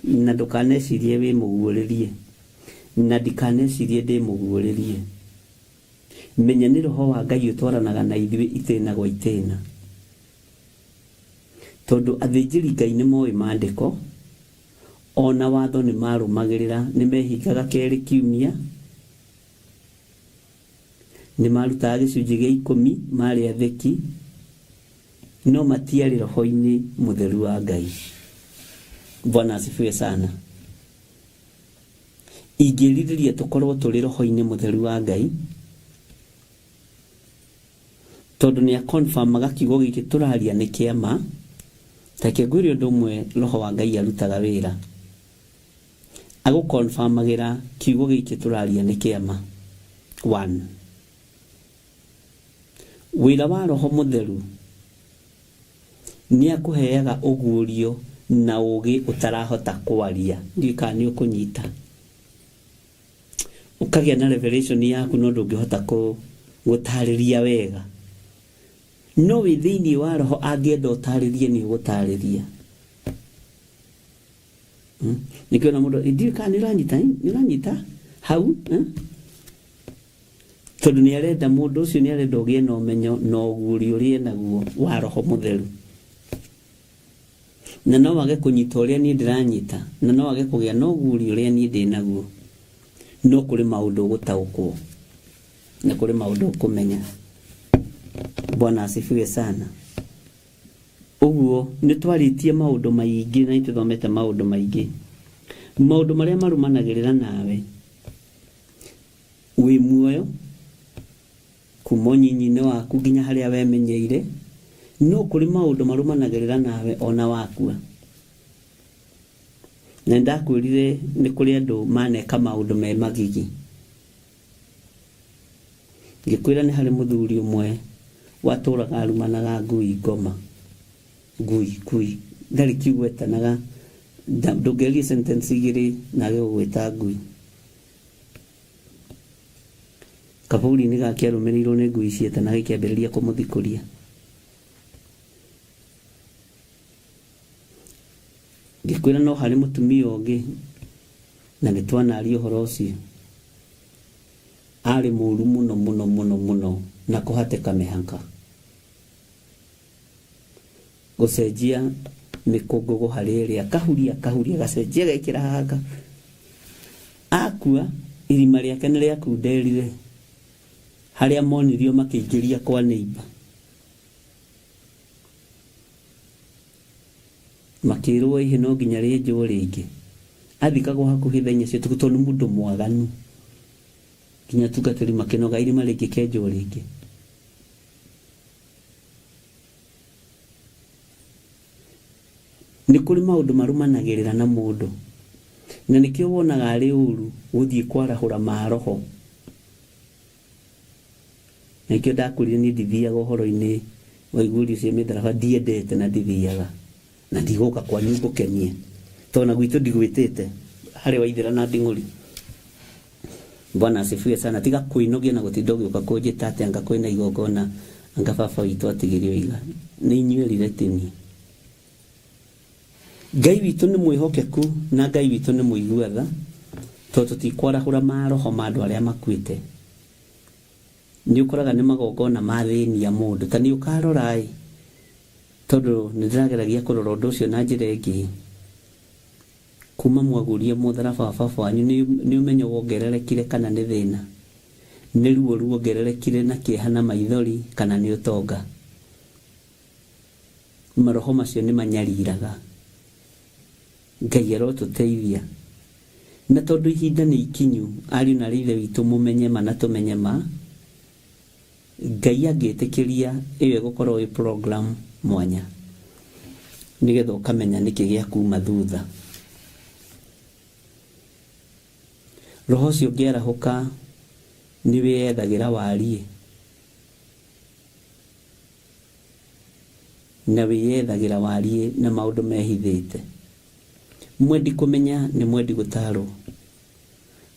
Na ndũkanecirie wĩ mũguũrĩrie, na ndikanecirie ndĩ mũguũrĩrie. Menya nĩ roho wa Ngai ũtwaranaga na ithuĩ itĩna gwa itĩna. Tondũ athĩnjĩri Ngai nĩ moĩ maandĩko, ona watho nĩ marũmagĩrĩra, nĩ mehingaga kerĩ kiumia, nĩ marutaga gĩcunjĩ gĩa 10 marĩ atheki, no matiarĩ roho-inĩ mũtheru wa Ngai. Bwana asifiwe sana. Ingĩrirĩria tũkorwo tũrĩ roho-inĩ mũtheru wa Ngai, tondũ nĩ akonfirmaga kiugo gĩkĩ tũraria nĩ kĩama. Take ngwĩre ũndũ ũmwe roho wa Ngai arutaga wĩra, agũkonfirmagĩra kiugo gĩkĩ tũraria nĩ kĩama. 1. Wĩra wa roho mũtheru nĩ akũheaga ũguũrio na ũgĩ ũtarahota kwaria. Ndiũĩ kana nĩ ũkũnyita. Ũkagĩa na revelation yaku no ndũngĩhota gũtarĩria wega. No wĩ thĩinĩ wa roho angĩenda ũtarĩrie nĩ ũgũtarĩria. Nĩkĩo na mũndũ ndiũĩ kana nĩ ũranyita hau. Tondũ nĩ arenda mũndũ ũcio nĩ arenda ũgĩe na ũmenyo na ũguũrio ũrĩa naguo wa roho mũtheru. Na no wage kũnyita ũrĩa niĩ ndĩranyita, na no wage kũgĩa na ũguũrio ũrĩa niĩ ndĩ naguo. No kũrĩ maũndũ ũgũtaũkwo na kũrĩ maũndũ ũkũmenya. Bwana asifiwe sana. Ũguo nĩ twarĩtie maũndũ maingĩ na nĩtũthomete maũndũ maingĩ. Maũndũ marĩa marumanagĩrĩra nawe wĩ muoyo kuma ũnyinyi-inĩ waku nginya harĩa wemenyeire, no kũrĩ maũndũ marumanagĩrĩra nawe ona wakua. Na ndakwĩrire nĩ kũrĩ andũ maneka maũndũ me magigi. Ngĩkwĩra nĩ harĩ mũthuri ũmwe watũraga arumanaga ngui ngoma. Ngui. Ndarĩ kiugo etanaga. Ndũngĩaria sentence igĩrĩ na gĩgũgwĩta ngui. Kaburi-inĩ gake arũmĩrĩirwo nĩ ngui cietanaga ikĩambĩrĩria kũmũthikũria. Ngĩkwĩra no harĩ mũtumia ũngĩ na nĩ twanaria ũhoro ũcio. Arĩ mũũru mũno na kũhatĩka mĩhaka. Gũcenjia mĩkũngũgũ harĩ ĩrĩa kahuria gacenjia gekĩra hanga. Akua irima rĩake nĩ rĩakunderire harĩa monirio makĩingĩria kwa neighbor. Makĩrwo ihe no nginya rĩnjwo rĩngĩ. Athikagwo hakuhĩ thainĩ cio tũkũtwo nĩ mũndũ mwaganu. Nginya tungatĩri makĩnoga irima rĩngĩ kenjwo rĩngĩ. Nĩ kũrĩ maũndũ marumanagĩrĩra na mũndũ. Na nĩkĩo wonaga arĩ ũru gũthiĩ kwarahũra maroho. Nĩkĩo ndakwĩrire niĩ ndithiaga ũhoro-inĩ wa iguũrio cia mĩtharaba, ndiendete na ndithiaga. Na ndigũka kwanyu ngũkenie. Tondũ na gwitũ ndigwĩtĩte harĩ Waithĩra na Nding'ũri. Bwana asifiwe sana. Tiga kwĩnogia na gũtinda ũgĩũka kũnjĩta atĩ anga kwĩna igongona anga baba witũ atigĩrio iga. Nĩ inyuĩ riretini. Ngai witũ nĩ mwĩhokeku na Ngai witũ nĩ mũigua tha. toto tikwarahura maroho ma andu aria makuite ni ukoraga ni magogona mathĩnia mũndũ ta ni ukarorai tondu nĩndĩrageragia kũrora ũndũ ũcio na njĩra ĩngĩ kuma mwagurie mũtharaba wa baba wanyu ni umenyo wongererekire kana nĩ thĩna nĩ ruo ruongererekire na kĩeha na maithori kana nĩ ũtonga maroho macio nĩ manyariraga Ngai arotũteithia na tondu ihinda nĩ ikinyu ariũ na ithe witũ mũmenye ma na tũmenye ma Ngai angĩtĩkĩria ĩyo gũkorwo ĩ program mwanya nigetha ũkamenya nĩkĩ gĩa kuma thutha roho cio ngĩarahũka nĩ wĩyethagĩra warie na wĩyethagĩra warie na maũndũ mehithĩte mwendi kũmenya nĩ mwendi gũtarwo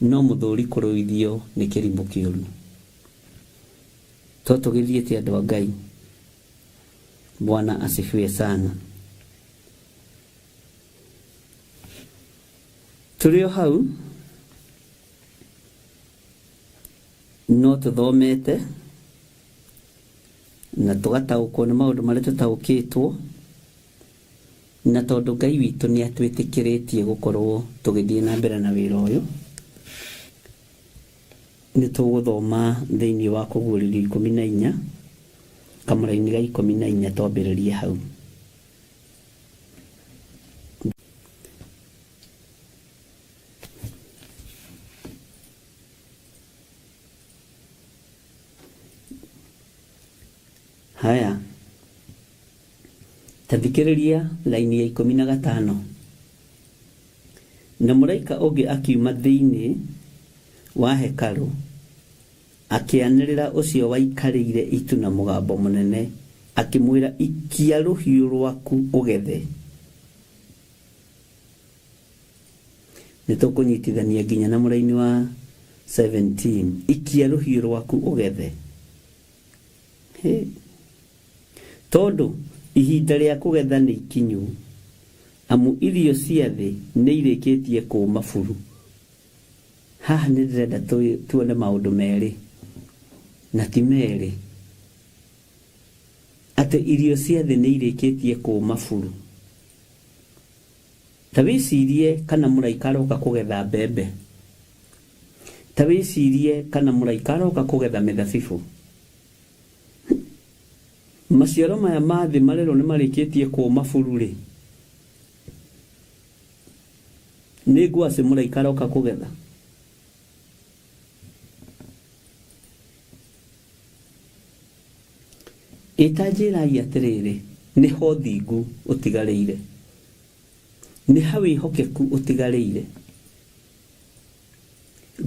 no mũthũri kũrũithio nĩ kĩrimũ kĩũru to tũgĩthiĩte andũ a Ngai Bwana asifiwe sana tũrĩ o hau no tũthomete na tũgataũkwo nĩ maũndũ marĩa tũtaũkĩtwo na tondu Ngai witũ nĩ atwĩtĩkĩrĩtie gũkorwo tũgĩthiĩ na mbere na wĩra ũyũ nĩ tũgũthoma thĩinĩ wa Kũguũrĩrio 14 kamũra-inĩ ga 14 twambĩrĩrie hau haya tathikĩrĩria laini ya 15 na mũraika ũngĩ akiuma thĩinĩ wa hekalu akĩanĩrĩra ũcio waikarĩire itu na mũgambo mũnene akĩmwĩra ikia rũhiũ rwaku ũgethe nĩtũkũnyitithania nginya na mũraini wa 17 ikia rũhiũ rwaku ũgethe tondu ihinda rĩa kũgetha nĩ ikinyu amu irio cia thĩ nĩ irĩkĩtie kũũma buru haha nĩ ndĩrenda tuone maũndũ merĩ na ti merĩ atĩ irio cia thĩ nĩ irĩkĩtie kũũma buru ta wĩcirie kana mũraika aroka kũgetha mbembe ta wĩcirie kana mũraika aroka kũgetha mĩthabibũ maciaro maya ma thĩ marerwo nĩ marĩkĩtie kũũma buru rĩ nĩ ngwacĩ mũraika aroka kũgetha ĩtanjĩrai atĩrĩrĩ nĩ ho thingu ũtigarĩire nĩ ha wĩhokeku ũtigarĩire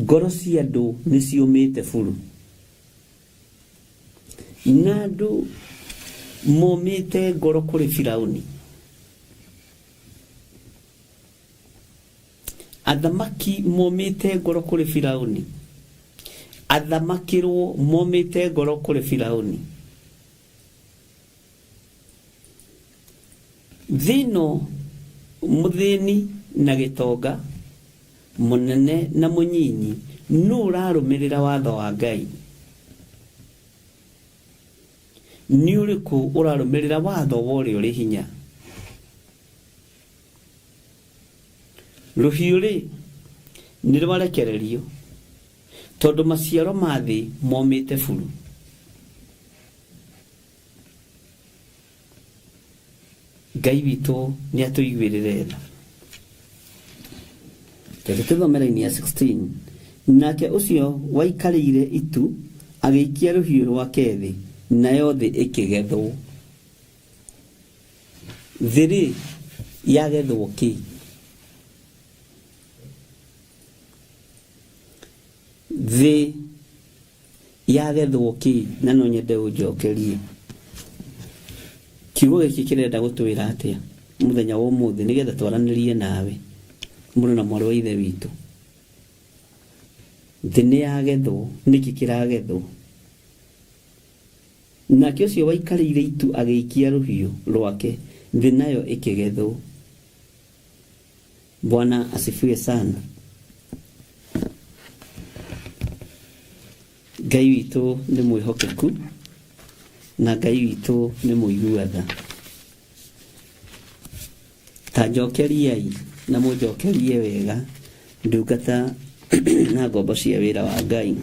ngoro cia andũ nĩ ciũmĩte buru na andũ momĩte ngoro kũrĩ Firaũni athamaki momĩte ngoro kũrĩ Firaũni athamakĩrwo momĩte ngoro kũrĩ Firaũni thĩno mũthĩni na gĩtonga mũnene na mũnyinyi nũ ũrarũmĩrĩra watho wa Ngai nĩ ũrĩkũ ũrarũmĩrĩra watho wa ũrĩa ũrĩ hinya rũhiũ rĩ nĩ rwarekererio tondũ maciaro ma thĩ momĩte buru Ngai witũ nĩ atũiguĩrĩre tha tũthomera-inĩ ya 16 nake ũcio waikarĩire itu agĩikia rũhiũ rwake thĩ nayo thĩ ĩkĩgethwo thĩ rĩ yagethwo kĩ thĩ yagethwo kĩ na no nyende ũnjokerie kiugo gĩkĩ kĩrenda gũtwĩra atĩa mũthenya wa ũmũthĩ nĩgetha twaranĩrie nawe mũrũ na mwarĩ wa ithe witũ thĩ nĩ yagethwo nĩkĩ kĩragethwo nake ũcio waikarĩire itu agĩikia rũhiũ rwake thĩ nayo ĩkĩgethwo Bwana asifiwe sana Ngai witũ nĩ mwĩhokeku na Ngai witũ nĩ mũiguatha. Ta njokeriai na mũnjokerie wega ndungata na ngombo cia wĩra wa Ngai,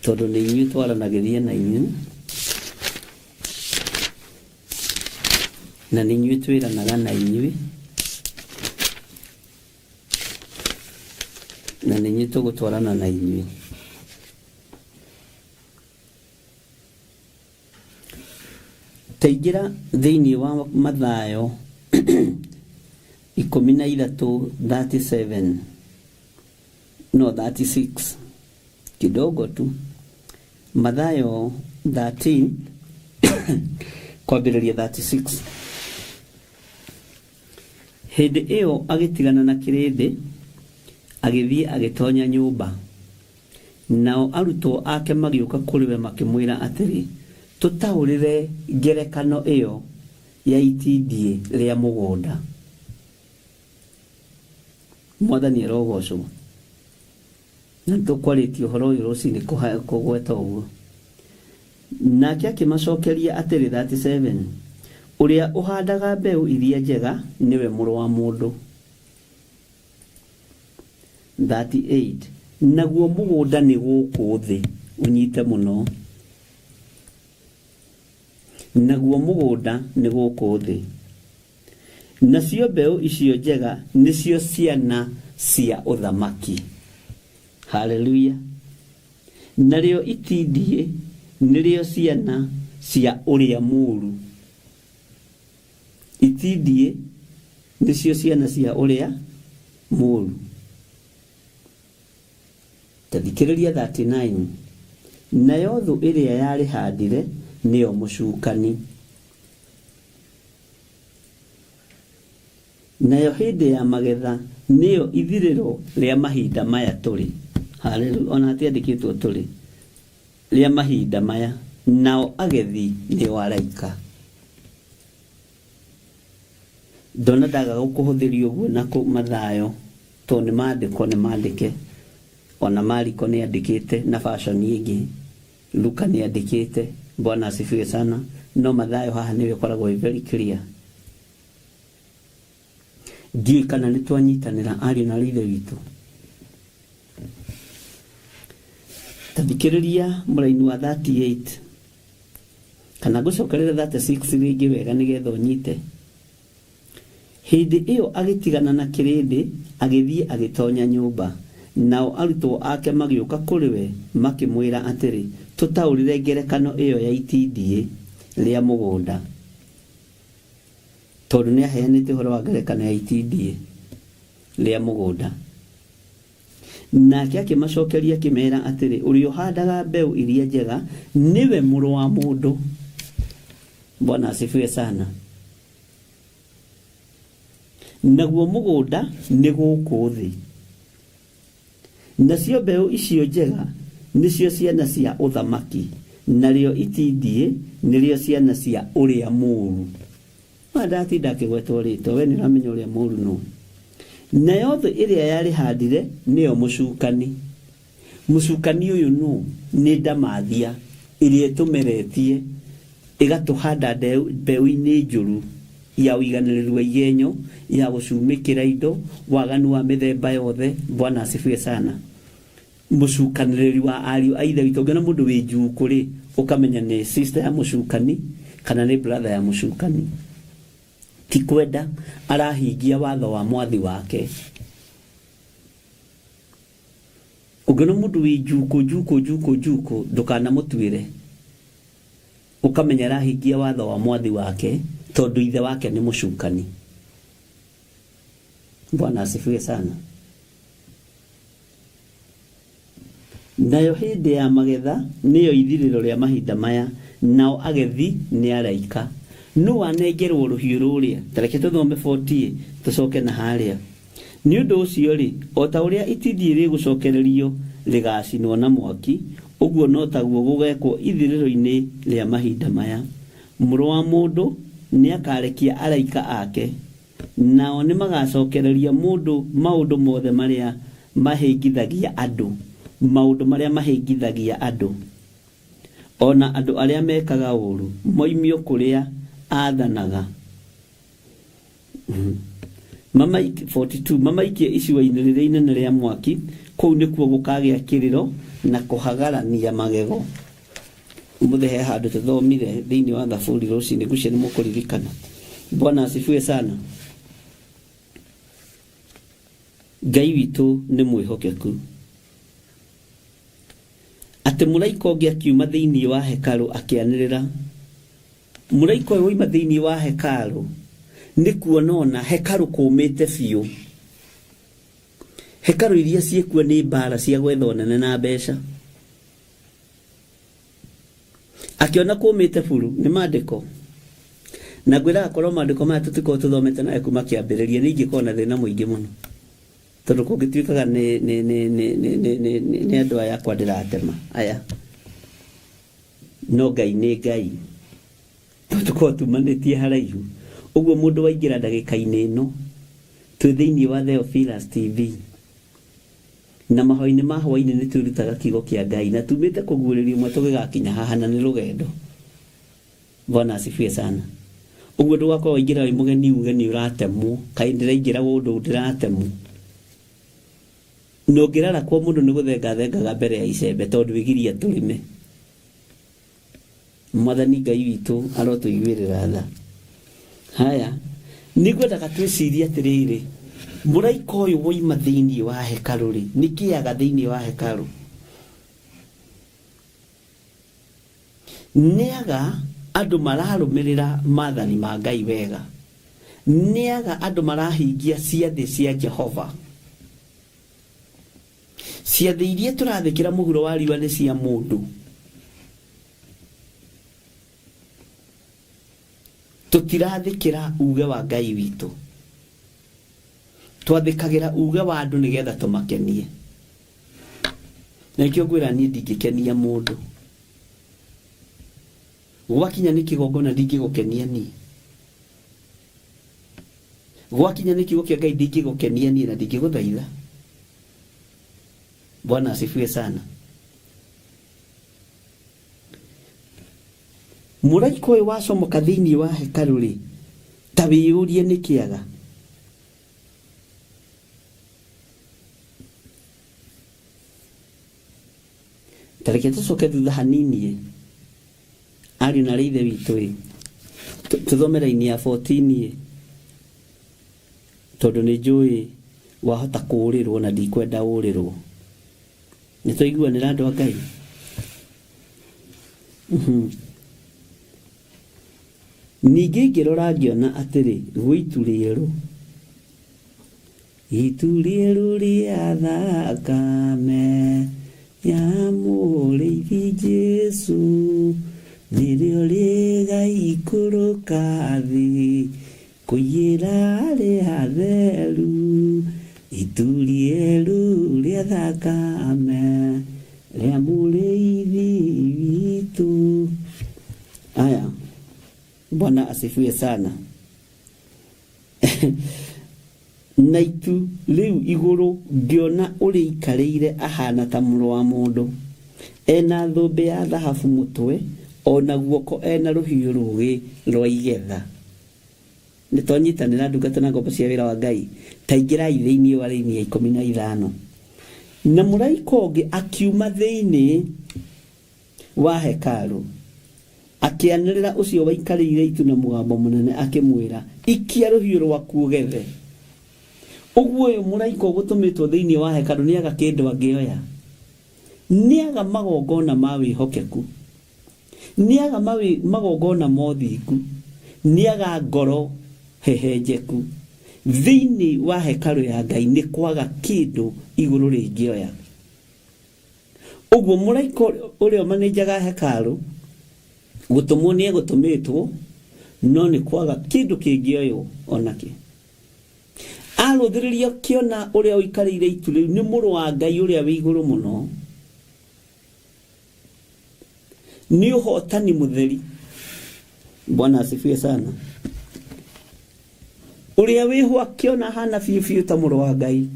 tondũ nĩ inyuĩ twaranagĩria na inyuĩ na nĩ inyuĩ twĩranaga na inyuĩ na nĩ inyuĩ tũgũtwarana na inyuĩ. Taingĩra thĩinĩ wa Mathayo 36 kidogo tu. Mathayo 13 kwambĩrĩria 36. Hĩndĩ ĩyo agĩtigana na kĩrĩndĩ agĩthiĩ agĩtonya nyũmba, nao arutwo ake magĩũka kũrĩ we makĩmwĩra atĩrĩ, tũtaũrĩre ngerekano ĩyo ya itindiĩ rĩa mũgũnda. Mwathani arogocwo. Na tũkwarĩtie ũhoro ũyũ rũcinĩ kũgweta ũguo. Nake akĩmacokeria atĩrĩ 37, ũrĩa ũhandaga mbeũ iria njega nĩwe mũrũ wa mũndũ. 38, naguo mũgũnda nĩ gũkũ thĩ. Unyite mũno. Naguo mũgũnda nĩ gũkũ thĩ. Nacio mbeũ icio njega nĩcio ciana cia ũthamaki. Haleluya. Narĩo itindiĩ nĩrĩo ciana cia ũrĩa mũũru. Itindiĩ nĩcio ciana cia ũrĩa mũũru. Tathikĩrĩria 39. Nayo thũ ĩrĩa yarĩhandire nĩyo mũcukani. Nayo hĩndĩ ya magetha nĩyo ithirĩro rĩa mahinda maya tũrĩ. Haleluya. Ona hatiandĩkĩtwo tũrĩ. Rĩa mahinda maya. Nao agethi nĩo araika. Ndona ndaga gũkũhũthĩria ũguo na Mathayo, tondũ nĩ maandĩko nĩ maandĩke. Ona Mariko nĩ andĩkĩte na fashion ĩngĩ. Luka nĩ andĩkĩte. Bwana asifiwe sana. No Mathayo haha nĩwe koragwo very clear. Ndiũĩ kana nĩ twanyitanĩra ariũ na ithe witũ. Tathikĩrĩria mũraini wa 38 kana ngũcokerera 36 rĩngĩ wega nĩgetha ũnyite. Hĩndĩ ĩyo agĩtigana na kĩrĩndĩ agĩthiĩ agĩtonya nyũmba, nao arutwo ake magĩũka kũrĩ we makĩmwĩra atĩrĩ, tũtaũrĩre ngerekano ĩyo ya itindiĩ rĩa mũgũnda. Tondũ nĩ aheanĩte ũhoro wa ngerekano ya itindiĩ rĩa mũgũnda. Nake akĩmacokeria akĩmeera atĩrĩ, ũrĩa ũhandaga mbeũ iria njega nĩwe mũrũ wa mũndũ. Bwana asifiwe sana. Naguo mũgũnda nĩ gũkũ thĩ. Nacio mbeũ icio njega nĩcio ciana cia ũthamaki, narĩo itindiĩ nĩrĩo ciana cia ũrĩa mũũru. Ndatinda akĩgwetwo rĩtwa, we nĩũramenya ũrĩa mũũru nũ. Nayo thũ ĩrĩa yarĩhandire nĩyo mũcukani. Mũcukani ũyũ nũ? Nĩ ndamathia ĩrĩa ĩtũmeretie ĩgatũhanda mbeũ-inĩ njũru ya ũiganĩrĩru wa igenyo, ya gũcumĩkĩra indo, waganu wa mĩthemba yothe. Bwana asifiwe sana. Mũcukanĩrĩri wa ariũ a ithe witũ. Ũngĩona mũndũ wĩ njuku rĩ, ũkamenya nĩ sister ya mũcukani kana nĩ brother ya mũcukani. Ti kwenda arahingia watho wa mwathi wake. Ũngĩona mũndũ wĩ njuku ndũkanamũtuĩre, ũkamenya arahingia watho wa mwathi wake, tondũ ithe wake nĩ mũcukani. Bwana asifiwe sana. Nayo hĩndĩ ya magetha nĩyo ithirĩro rĩa mahinda maya, nao agethi nĩ araika. Nũ wanengerwo rũhiũ rũrĩa? Tareke tũthome 40 tũcoke na harĩa. Nĩ ũndũ ũcio rĩ, o ta ũrĩa itindiĩ rĩgũcokererio rĩgacinwo na mwaki, ũguo no taguo gũgekwo ithirĩro-inĩ rĩa mahinda maya. Mũrũ wa mũndũ nĩ akarekia araika ake, nao nĩ magacokereria mũndũ maũndũ mothe marĩa mahĩngithagia andũ maundu maria mahingithagia andu, ona andu aria mekaga uru moimio kuria athanaga. Mama 42 mamaikie iciwa-ini riria inene ria mwaki, kou nikuo gukagia kiriro na kuhagarania magego. Umuthi he handu tuthomire thiini wa thaburi rucini, ngucia ni mukuririkana. Bwana asifiwe sana. Ngai witu ni mwihokeku. Ate muraika ungi akiuma thiini wa hekalu akianirira. Muraika uyu waima thiini wa hekalu ni kuonona hekalu kumite biu. Hekalu iria ciekuo ni mbara cia gwetha onene na mbeca. Akiona kumite buru ni maandiko. Na gwira akorwo maandiko maya tutiko tuthomete na kuma kiambiriria ni ingikona thina muingi muno. Tondu kungituikaga ni andu aya kwa ndiratema aya. No Ngai ni Ngai. Tuko tumanitie haraihu. Uguo mundu waingira ndagika-ini ino twi thiini wa Theophilus TV. Na mahoini ma hwaini ni turutaga kigo kia Ngai na tumite kuguriria mwe tugigakinya haha na ni rugendo. Bwana asifiwe sana. Uguo ndugakwa waingira wi mugeni uge ni uratemwo, kai ndiraingira gundu ndiratemwo. No ngirara kwa mundu ni guthenga mbere ya icembe tondu wigiria turime. Mwathani Ngai witu arotuiguirira tha. Haya, nigwendaga twicirie atiriri, muraika uyu woima thiini wa hekalu ri, nikiaga thiini wa hekalu. Niaga andu mararumirira maathani ma Ngai wega. Niaga andu marahingia ciathi cia Jehova. Ciathi iria turathikira muhuro wa riwa ni cia mundu. Tutirathikira uge wa Ngai witu. Twathikagira uge wa andu nigetha tumakenie. Na ikio gwira ni ndingikenia mundu. Gwakinya ni kigongona ndingigukenia ni. Gwakinya ni kigo kia Ngai ndingigukenia ni na ndingiguthaitha. Bwana asifiwe sana. Muraika uyu wacomoka thiini wa hekalu ri, ta wiyurie ni kiaga. Tareke tucoke thutha hanini ari na reithe witu tuthomera-ini ya 14 tondu ni njui wahota kuurirwo na ndikwenda urirwo. Ni tuiguanira andu a Ngai. Ningi ngirora ngiona atiri gwitu rieru. Itu rieru ria thakame ya mũrĩithi Jesu, nĩrĩo rĩgaikũrũka thĩ kũiyĩra rĩa theru. Itu rieru ria thakame rĩa mũrĩithi witũ. Aya, Bwana asifiwe sana. Na itu riu iguru ngiona uri ikarire ahana ta mũrũ wa mũndũ, ena thũmbĩ ya thahabu mũtwe, ona guoko ena rũhiũ rũgĩ rwa igetha. Nĩ twanyitanĩra ndungata na ngombo cia wĩra wa Ngai, ta ingĩrai thĩinĩ wa raini ya 15. Na mũraika ũngĩ akiuma thĩinĩ wa hekalu akianĩrĩra ũcio waikarĩire itu na mũgambo mũnene akĩmwĩra, ikia rũhiũ rwaku ũgethe. Uguo uyu mũraika ũgũtũmĩtwo thĩinĩ wa hekalu nĩaga kĩndũ angĩoya. Nĩaga magongona ma wĩhokeku, nĩaga magongona mothingu, nĩaga ngoro hehenjeku. Thĩinĩ wa hekalu ya Ngai nĩ kwaga kĩndũ igũrũ rĩngĩoya. Uguo mũraika ũrĩa ũmanĩnjaga hekalu gũtũmwo nĩ egũtũmĩtwo, no nĩ kwaga kĩndũ kĩngĩoywo onakĩ. Arũthĩrĩria kĩona ũrĩa ũikarĩire itu rĩu nĩ mũrũ wa Ngai ũrĩa wĩ igũrũ mũno, nĩ ũhotani mũtheri. Bwana asifiwe sana. Ũrĩa wĩho akĩona hana biũ biũ ta mũrũ wa Ngai,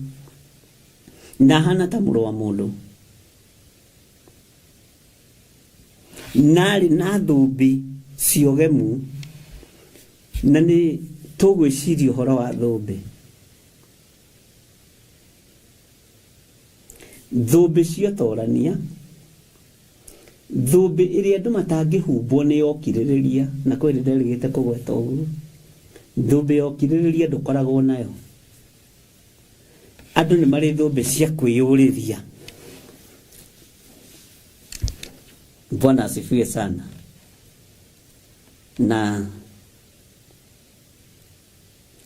na hana ta mũrũ wa mũndũ. narĩ na thũmbĩ ciogemu, na nĩ tũgwĩciria ũhoro wa thũmbĩ. Thũmbĩ ciotorania, thũmbĩ ĩrĩa andũ matangĩhumbwo nĩ yokirĩrĩria, na kwĩrĩ nderĩgĩte kũgweta ũguo. Thũmbĩ yokirĩrĩria ndũkoragwo nayo. Andũ nĩ marĩ thũmbĩ cia kwĩyũrĩria. Bwana asifiwe sana. Na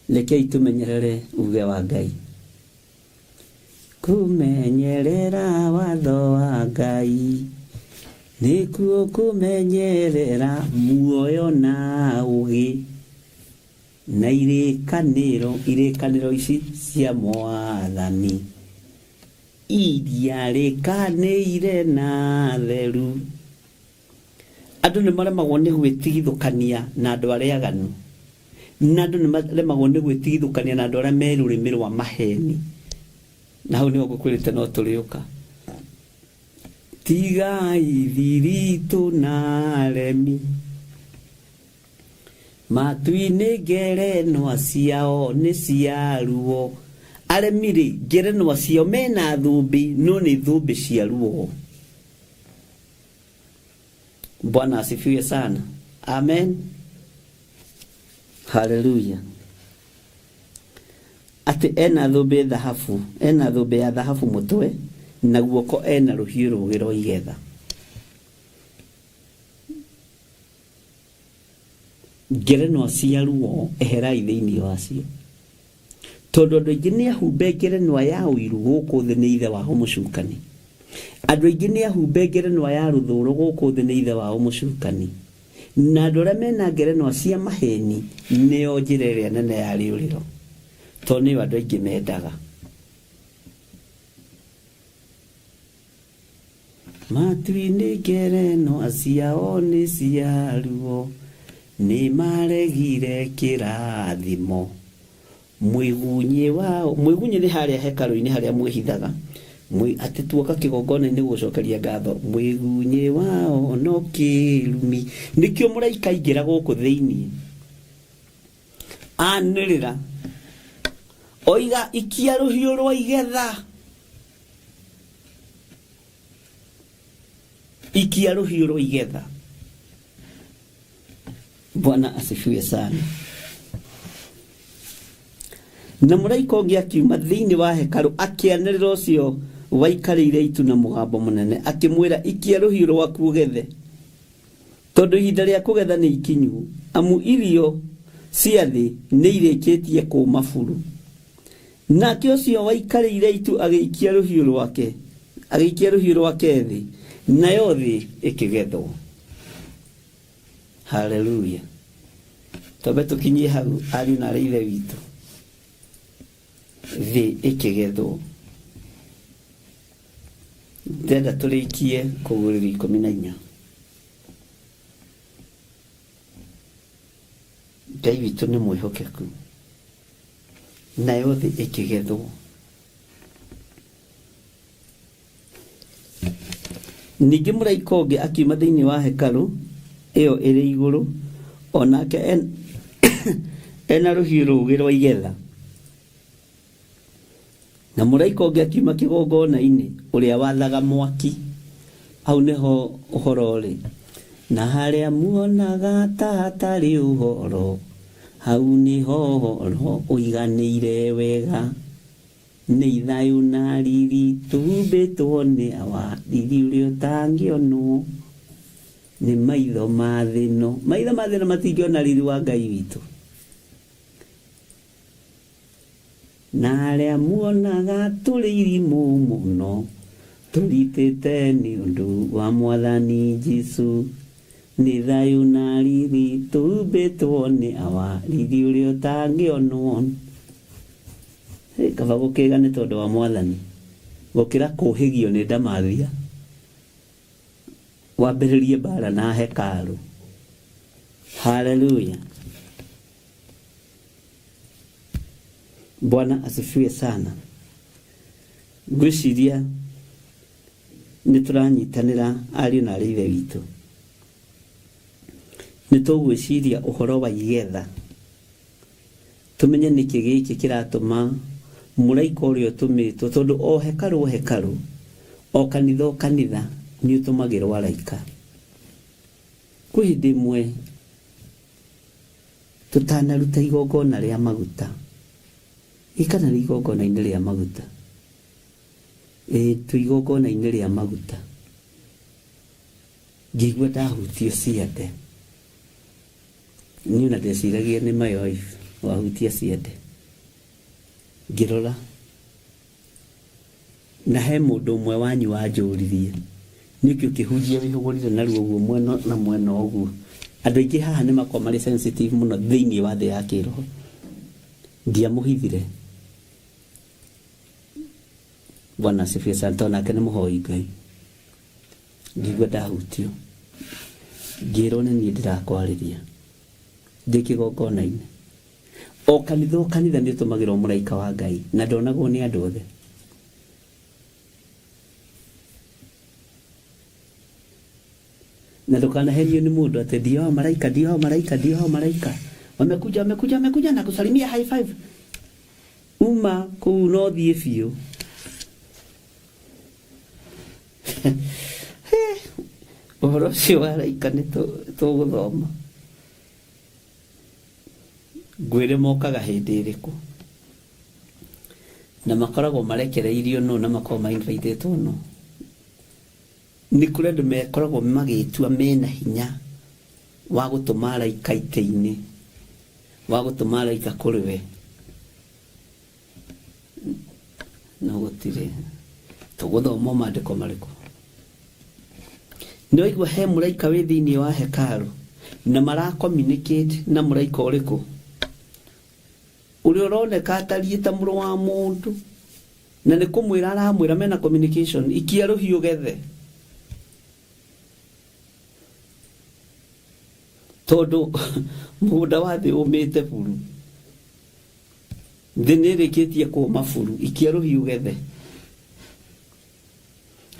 rekei tumenyerere uge wa Ngai. Kumenyerera watho wa Ngai nĩkuo kumenyerera muoyo na ũgĩ na irĩkanĩro ici cia Mwathani iria rĩkanĩire na theru. Andũ nĩ maremagwo nĩ gwĩtigithũkania na andũ arĩa aganu, na andũ nĩ maremagwo nĩ gwĩtigithũkania na andũ arĩa me rũrĩmĩ rwa maheni. Na hau nĩho ngũkwĩrĩte no tũrĩũka. Tigai thiritũ na aremi, matu-inĩ ngerenwa ciao nĩ cia ruo. Aremi rĩ, ngerenwa ciao mena thũmbĩ, no nĩ thũmbĩ cia ruo. Bwana asifiwe sana. Amen. Hallelujah. Ati ena thũmbĩ thahabu, ena thũmbĩ ya thahabu mũtwe, na guoko ena rũhiũ rũgĩ rwa igetha. Ngerenwa cia ruo eherai thĩinĩ wacio. Tondũ andũ aingĩ nĩ ahumbe ngerenwa ya ũiru gũkũ thĩ nĩ ithe wao mũcukani. Andũ aingĩ nĩ ahumbe ngerenwa ya rũthũũro gũkũ thĩ nĩ ithe wao mũcukani. Na andũ arĩa mena ngerenwa cia maheni nĩo njĩra ĩrĩa nene ya rĩũrĩro. Tondũ nĩo andũ aingĩ mendaga. Matu-inĩ ngerenwa ciao nĩ cia ruo, nĩ maregire kĩrathimo. Mwĩgunyi nĩ harĩa hekarũ-inĩ harĩa mwĩhithaga. Atĩ tuoka kĩgongona-inĩ gũcokeria ngatho. Mwĩgunyi wao no kĩrumi. Nĩkĩo mũraika aingĩra gũkũ thĩinĩ, anĩrĩra, oiga ikia rũhiũ rwa igetha. Ikia rũhiũ rwa igetha. Bwana asifiwe sana. Na mũraika ũngĩ akiuma thĩinĩ wa hekarũ akĩanĩrĩra ũcio waikarĩire itu na mũgambo mũnene, akĩmwĩra, ikia rũhiũ rwaku ũgethe, tondũ ihinda rĩa kũgetha nĩ ikinyu, amu irio cia thĩ nĩ irĩkĩtie kũũma buru. Nake ũcio waikarĩire itu agĩikia rũhiũ rwake thĩ, nayo thĩ ĩkĩgethwo. Hallelujah. Tobe tukinyie hau ariũ na ithe witũ, thĩ ĩkĩgethwo. Ndenda tũrĩkie Kũgũrĩrwo 14. Ngai witũ nĩ mwĩhokeku, nayo thĩ ĩkĩgethwo. Ningĩ mũraika ũngĩ akiuma thĩinĩ wa hekarũ ĩyo ĩrĩ igũrũ, onake ena rũhiũ rũgĩ rwa igetha. Na mũraika ũngĩ akiuma kĩgongona-inĩ ũrĩa wathaga mwaki. Hau nĩho ũhoro ũrĩ. Na harĩa muonaga ta hatarĩ ũhoro, hau nĩho ũhoro ũiganĩire wega. Nĩ thayũ na riri tumbĩtwo nĩ awa, riri ũrĩa ũtangĩonwo nĩ maitho ma thĩno. Maitho ma thĩno matingĩona riri wa Ngai witũ. Na arĩa muonaga tũrĩ irimũ mũno, tũritĩte nĩ ũndũ wa Mwathani Jesũ. Nĩ thayũ na riri tumbĩtwo nĩ awa, riri ũrĩa ũtangĩonwo. Kaba gũkĩga nĩ tondũ wa Mwathani, gũkĩra kũhĩgio nĩ ndamathia, wambĩrĩrie mbara na hekarũ. Hallelujah. Bwana asifiwe sana. Ngwĩciria nĩ tũranyitanĩra ariũ na ithe witũ. nĩ tũgwĩciria ũhoro wa igetha, tumenye nĩkĩ gĩkĩ kĩratũma mũraika ũrĩa ũtũmĩtwo, tondũ o hekalu o kanitha nĩ ũtũmagĩrwo araika. Kwĩ hĩndĩ ĩmwe tũtanaruta igongona rĩa maguta, kana nĩ igongona-inĩ rĩa maguta, igongona-inĩ rĩa maguta, ngĩigua ndahutio ciande, niĩ na ndeciragia nĩ my wife wahutia ciande, ngĩrora na he mũndũ ũmwe wanyu wanjũririe, nĩkĩo kĩhunjia wĩhũgũrire naruo ũguo mwena na mwena ũguo. Andũ aingĩ haha nĩ makoragwo marĩ sensitive mũno thĩinĩ wa thĩ ya kĩroho. Ndiamũhithire. Bwana asifiwe sana, tondũ nake nĩ mũhoi Ngai. Ngĩigua ndahutio, ngĩrwo nĩ niĩ ndĩrakwarĩria ndĩ kĩgongona-inĩ. O kanitha nĩ ũtũmagĩrwo mũraika wa Ngai, na ndonagwo nĩ andũ othe. Na ndũkanahenio nĩ mũndũ atĩ ndio malaika wamekuja na kusalimia high five. Uma kũu no thiĩ biũ. Ũhoro ũcio wa araika nĩ tũgũthoma. Ngwĩre mokaga hĩndĩ ĩrĩkũ, na makoragwo marekereirio no, na makoragwo ma-invitĩtwo no. Nĩ kũrĩ andũ mekoragwo magĩtua mena hinya wa gũtũma araika itĩ-inĩ, wa gũtũma araika kũrĩ we. No gũtirĩ, tũgũthoma maandĩko marĩkũ. Nĩ waigua he mũraika wĩ thĩinĩ wa hekalu na mara-communicate na mũraika ũrĩkũ? Ũrĩa ũroneka atariĩ ta mũrũ wa mũndũ, na nĩ kũmwĩra aramwĩra mena communication, ikia rũhiũ gethe. Tondũ mũgũnda wa thĩ ũmĩte buru, thĩ nĩ ĩrĩkĩtie kũũma buru, ikia rũhiũ gethe.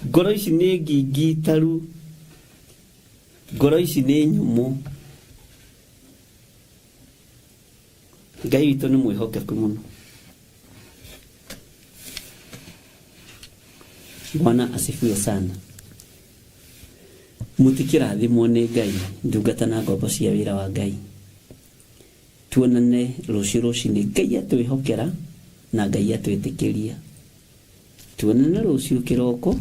Ngoro ici nĩ ngingitaru, ngoro ici nĩ nyũmũ. Ngai witũ nĩ mwĩhokeku mũno. Bwana asifiwe sana. Mũtikĩrathimwo nĩ Ngai, ndungata na ngombo cia wĩra wa Ngai. Tuonane rũciũ-rũcinĩ, Ngai atwĩhokera na Ngai atwĩtĩkĩria. Tuonane rũciũ kĩroko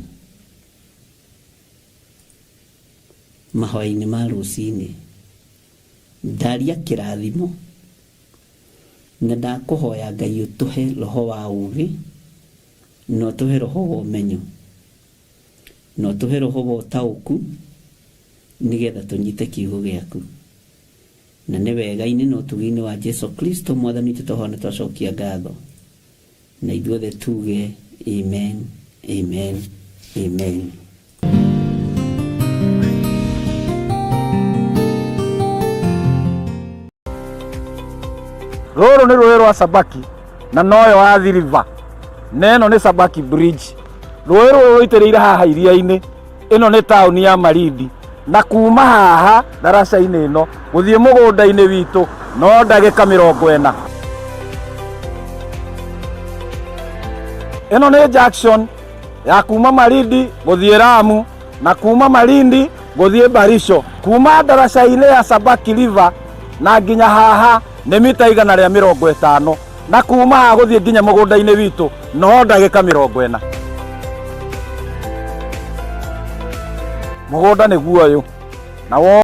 mahoya-inĩ ma rũcinĩ. Ndaria kĩrathimo na ndakũhoya Ngai ũtũhe roho wa ũũgĩ, na ũtũhe roho wa ũmenyo, na ũtũhe roho wa ũtaũku, nĩgetha tũnyite kiugo gĩaku. Na nĩ wega-inĩ na ũtugi-inĩ wa Jesu Kristo Mwathani witũ tũhoya twacokia ngatho, na ithuothe tuge amen, amen, amen. Rũrũ nĩ rũĩ rwa Sabaki na noyo wa River. Neno nĩ Sabaki Bridge. Rũĩ rũrũ rũitĩrĩire haha iria-inĩ. Ĩno nĩ taũni ya Malindi. Na kuma haha daraca-inĩ ĩno gũthiĩ mũgũnda-inĩ witũ no ndagĩka 40. Ĩno nĩ junction ya kuma Malindi gũthiĩ Lamu na kuma Malindi gũthiĩ Barisho. Kuma daraca-inĩ ya Sabaki River na nginya haha nĩ mita 150, na kuma haha gũthiĩ nginya mũgũnda-inĩ witũ no ndagĩka 40. Mũgũnda nĩguo ũyũ na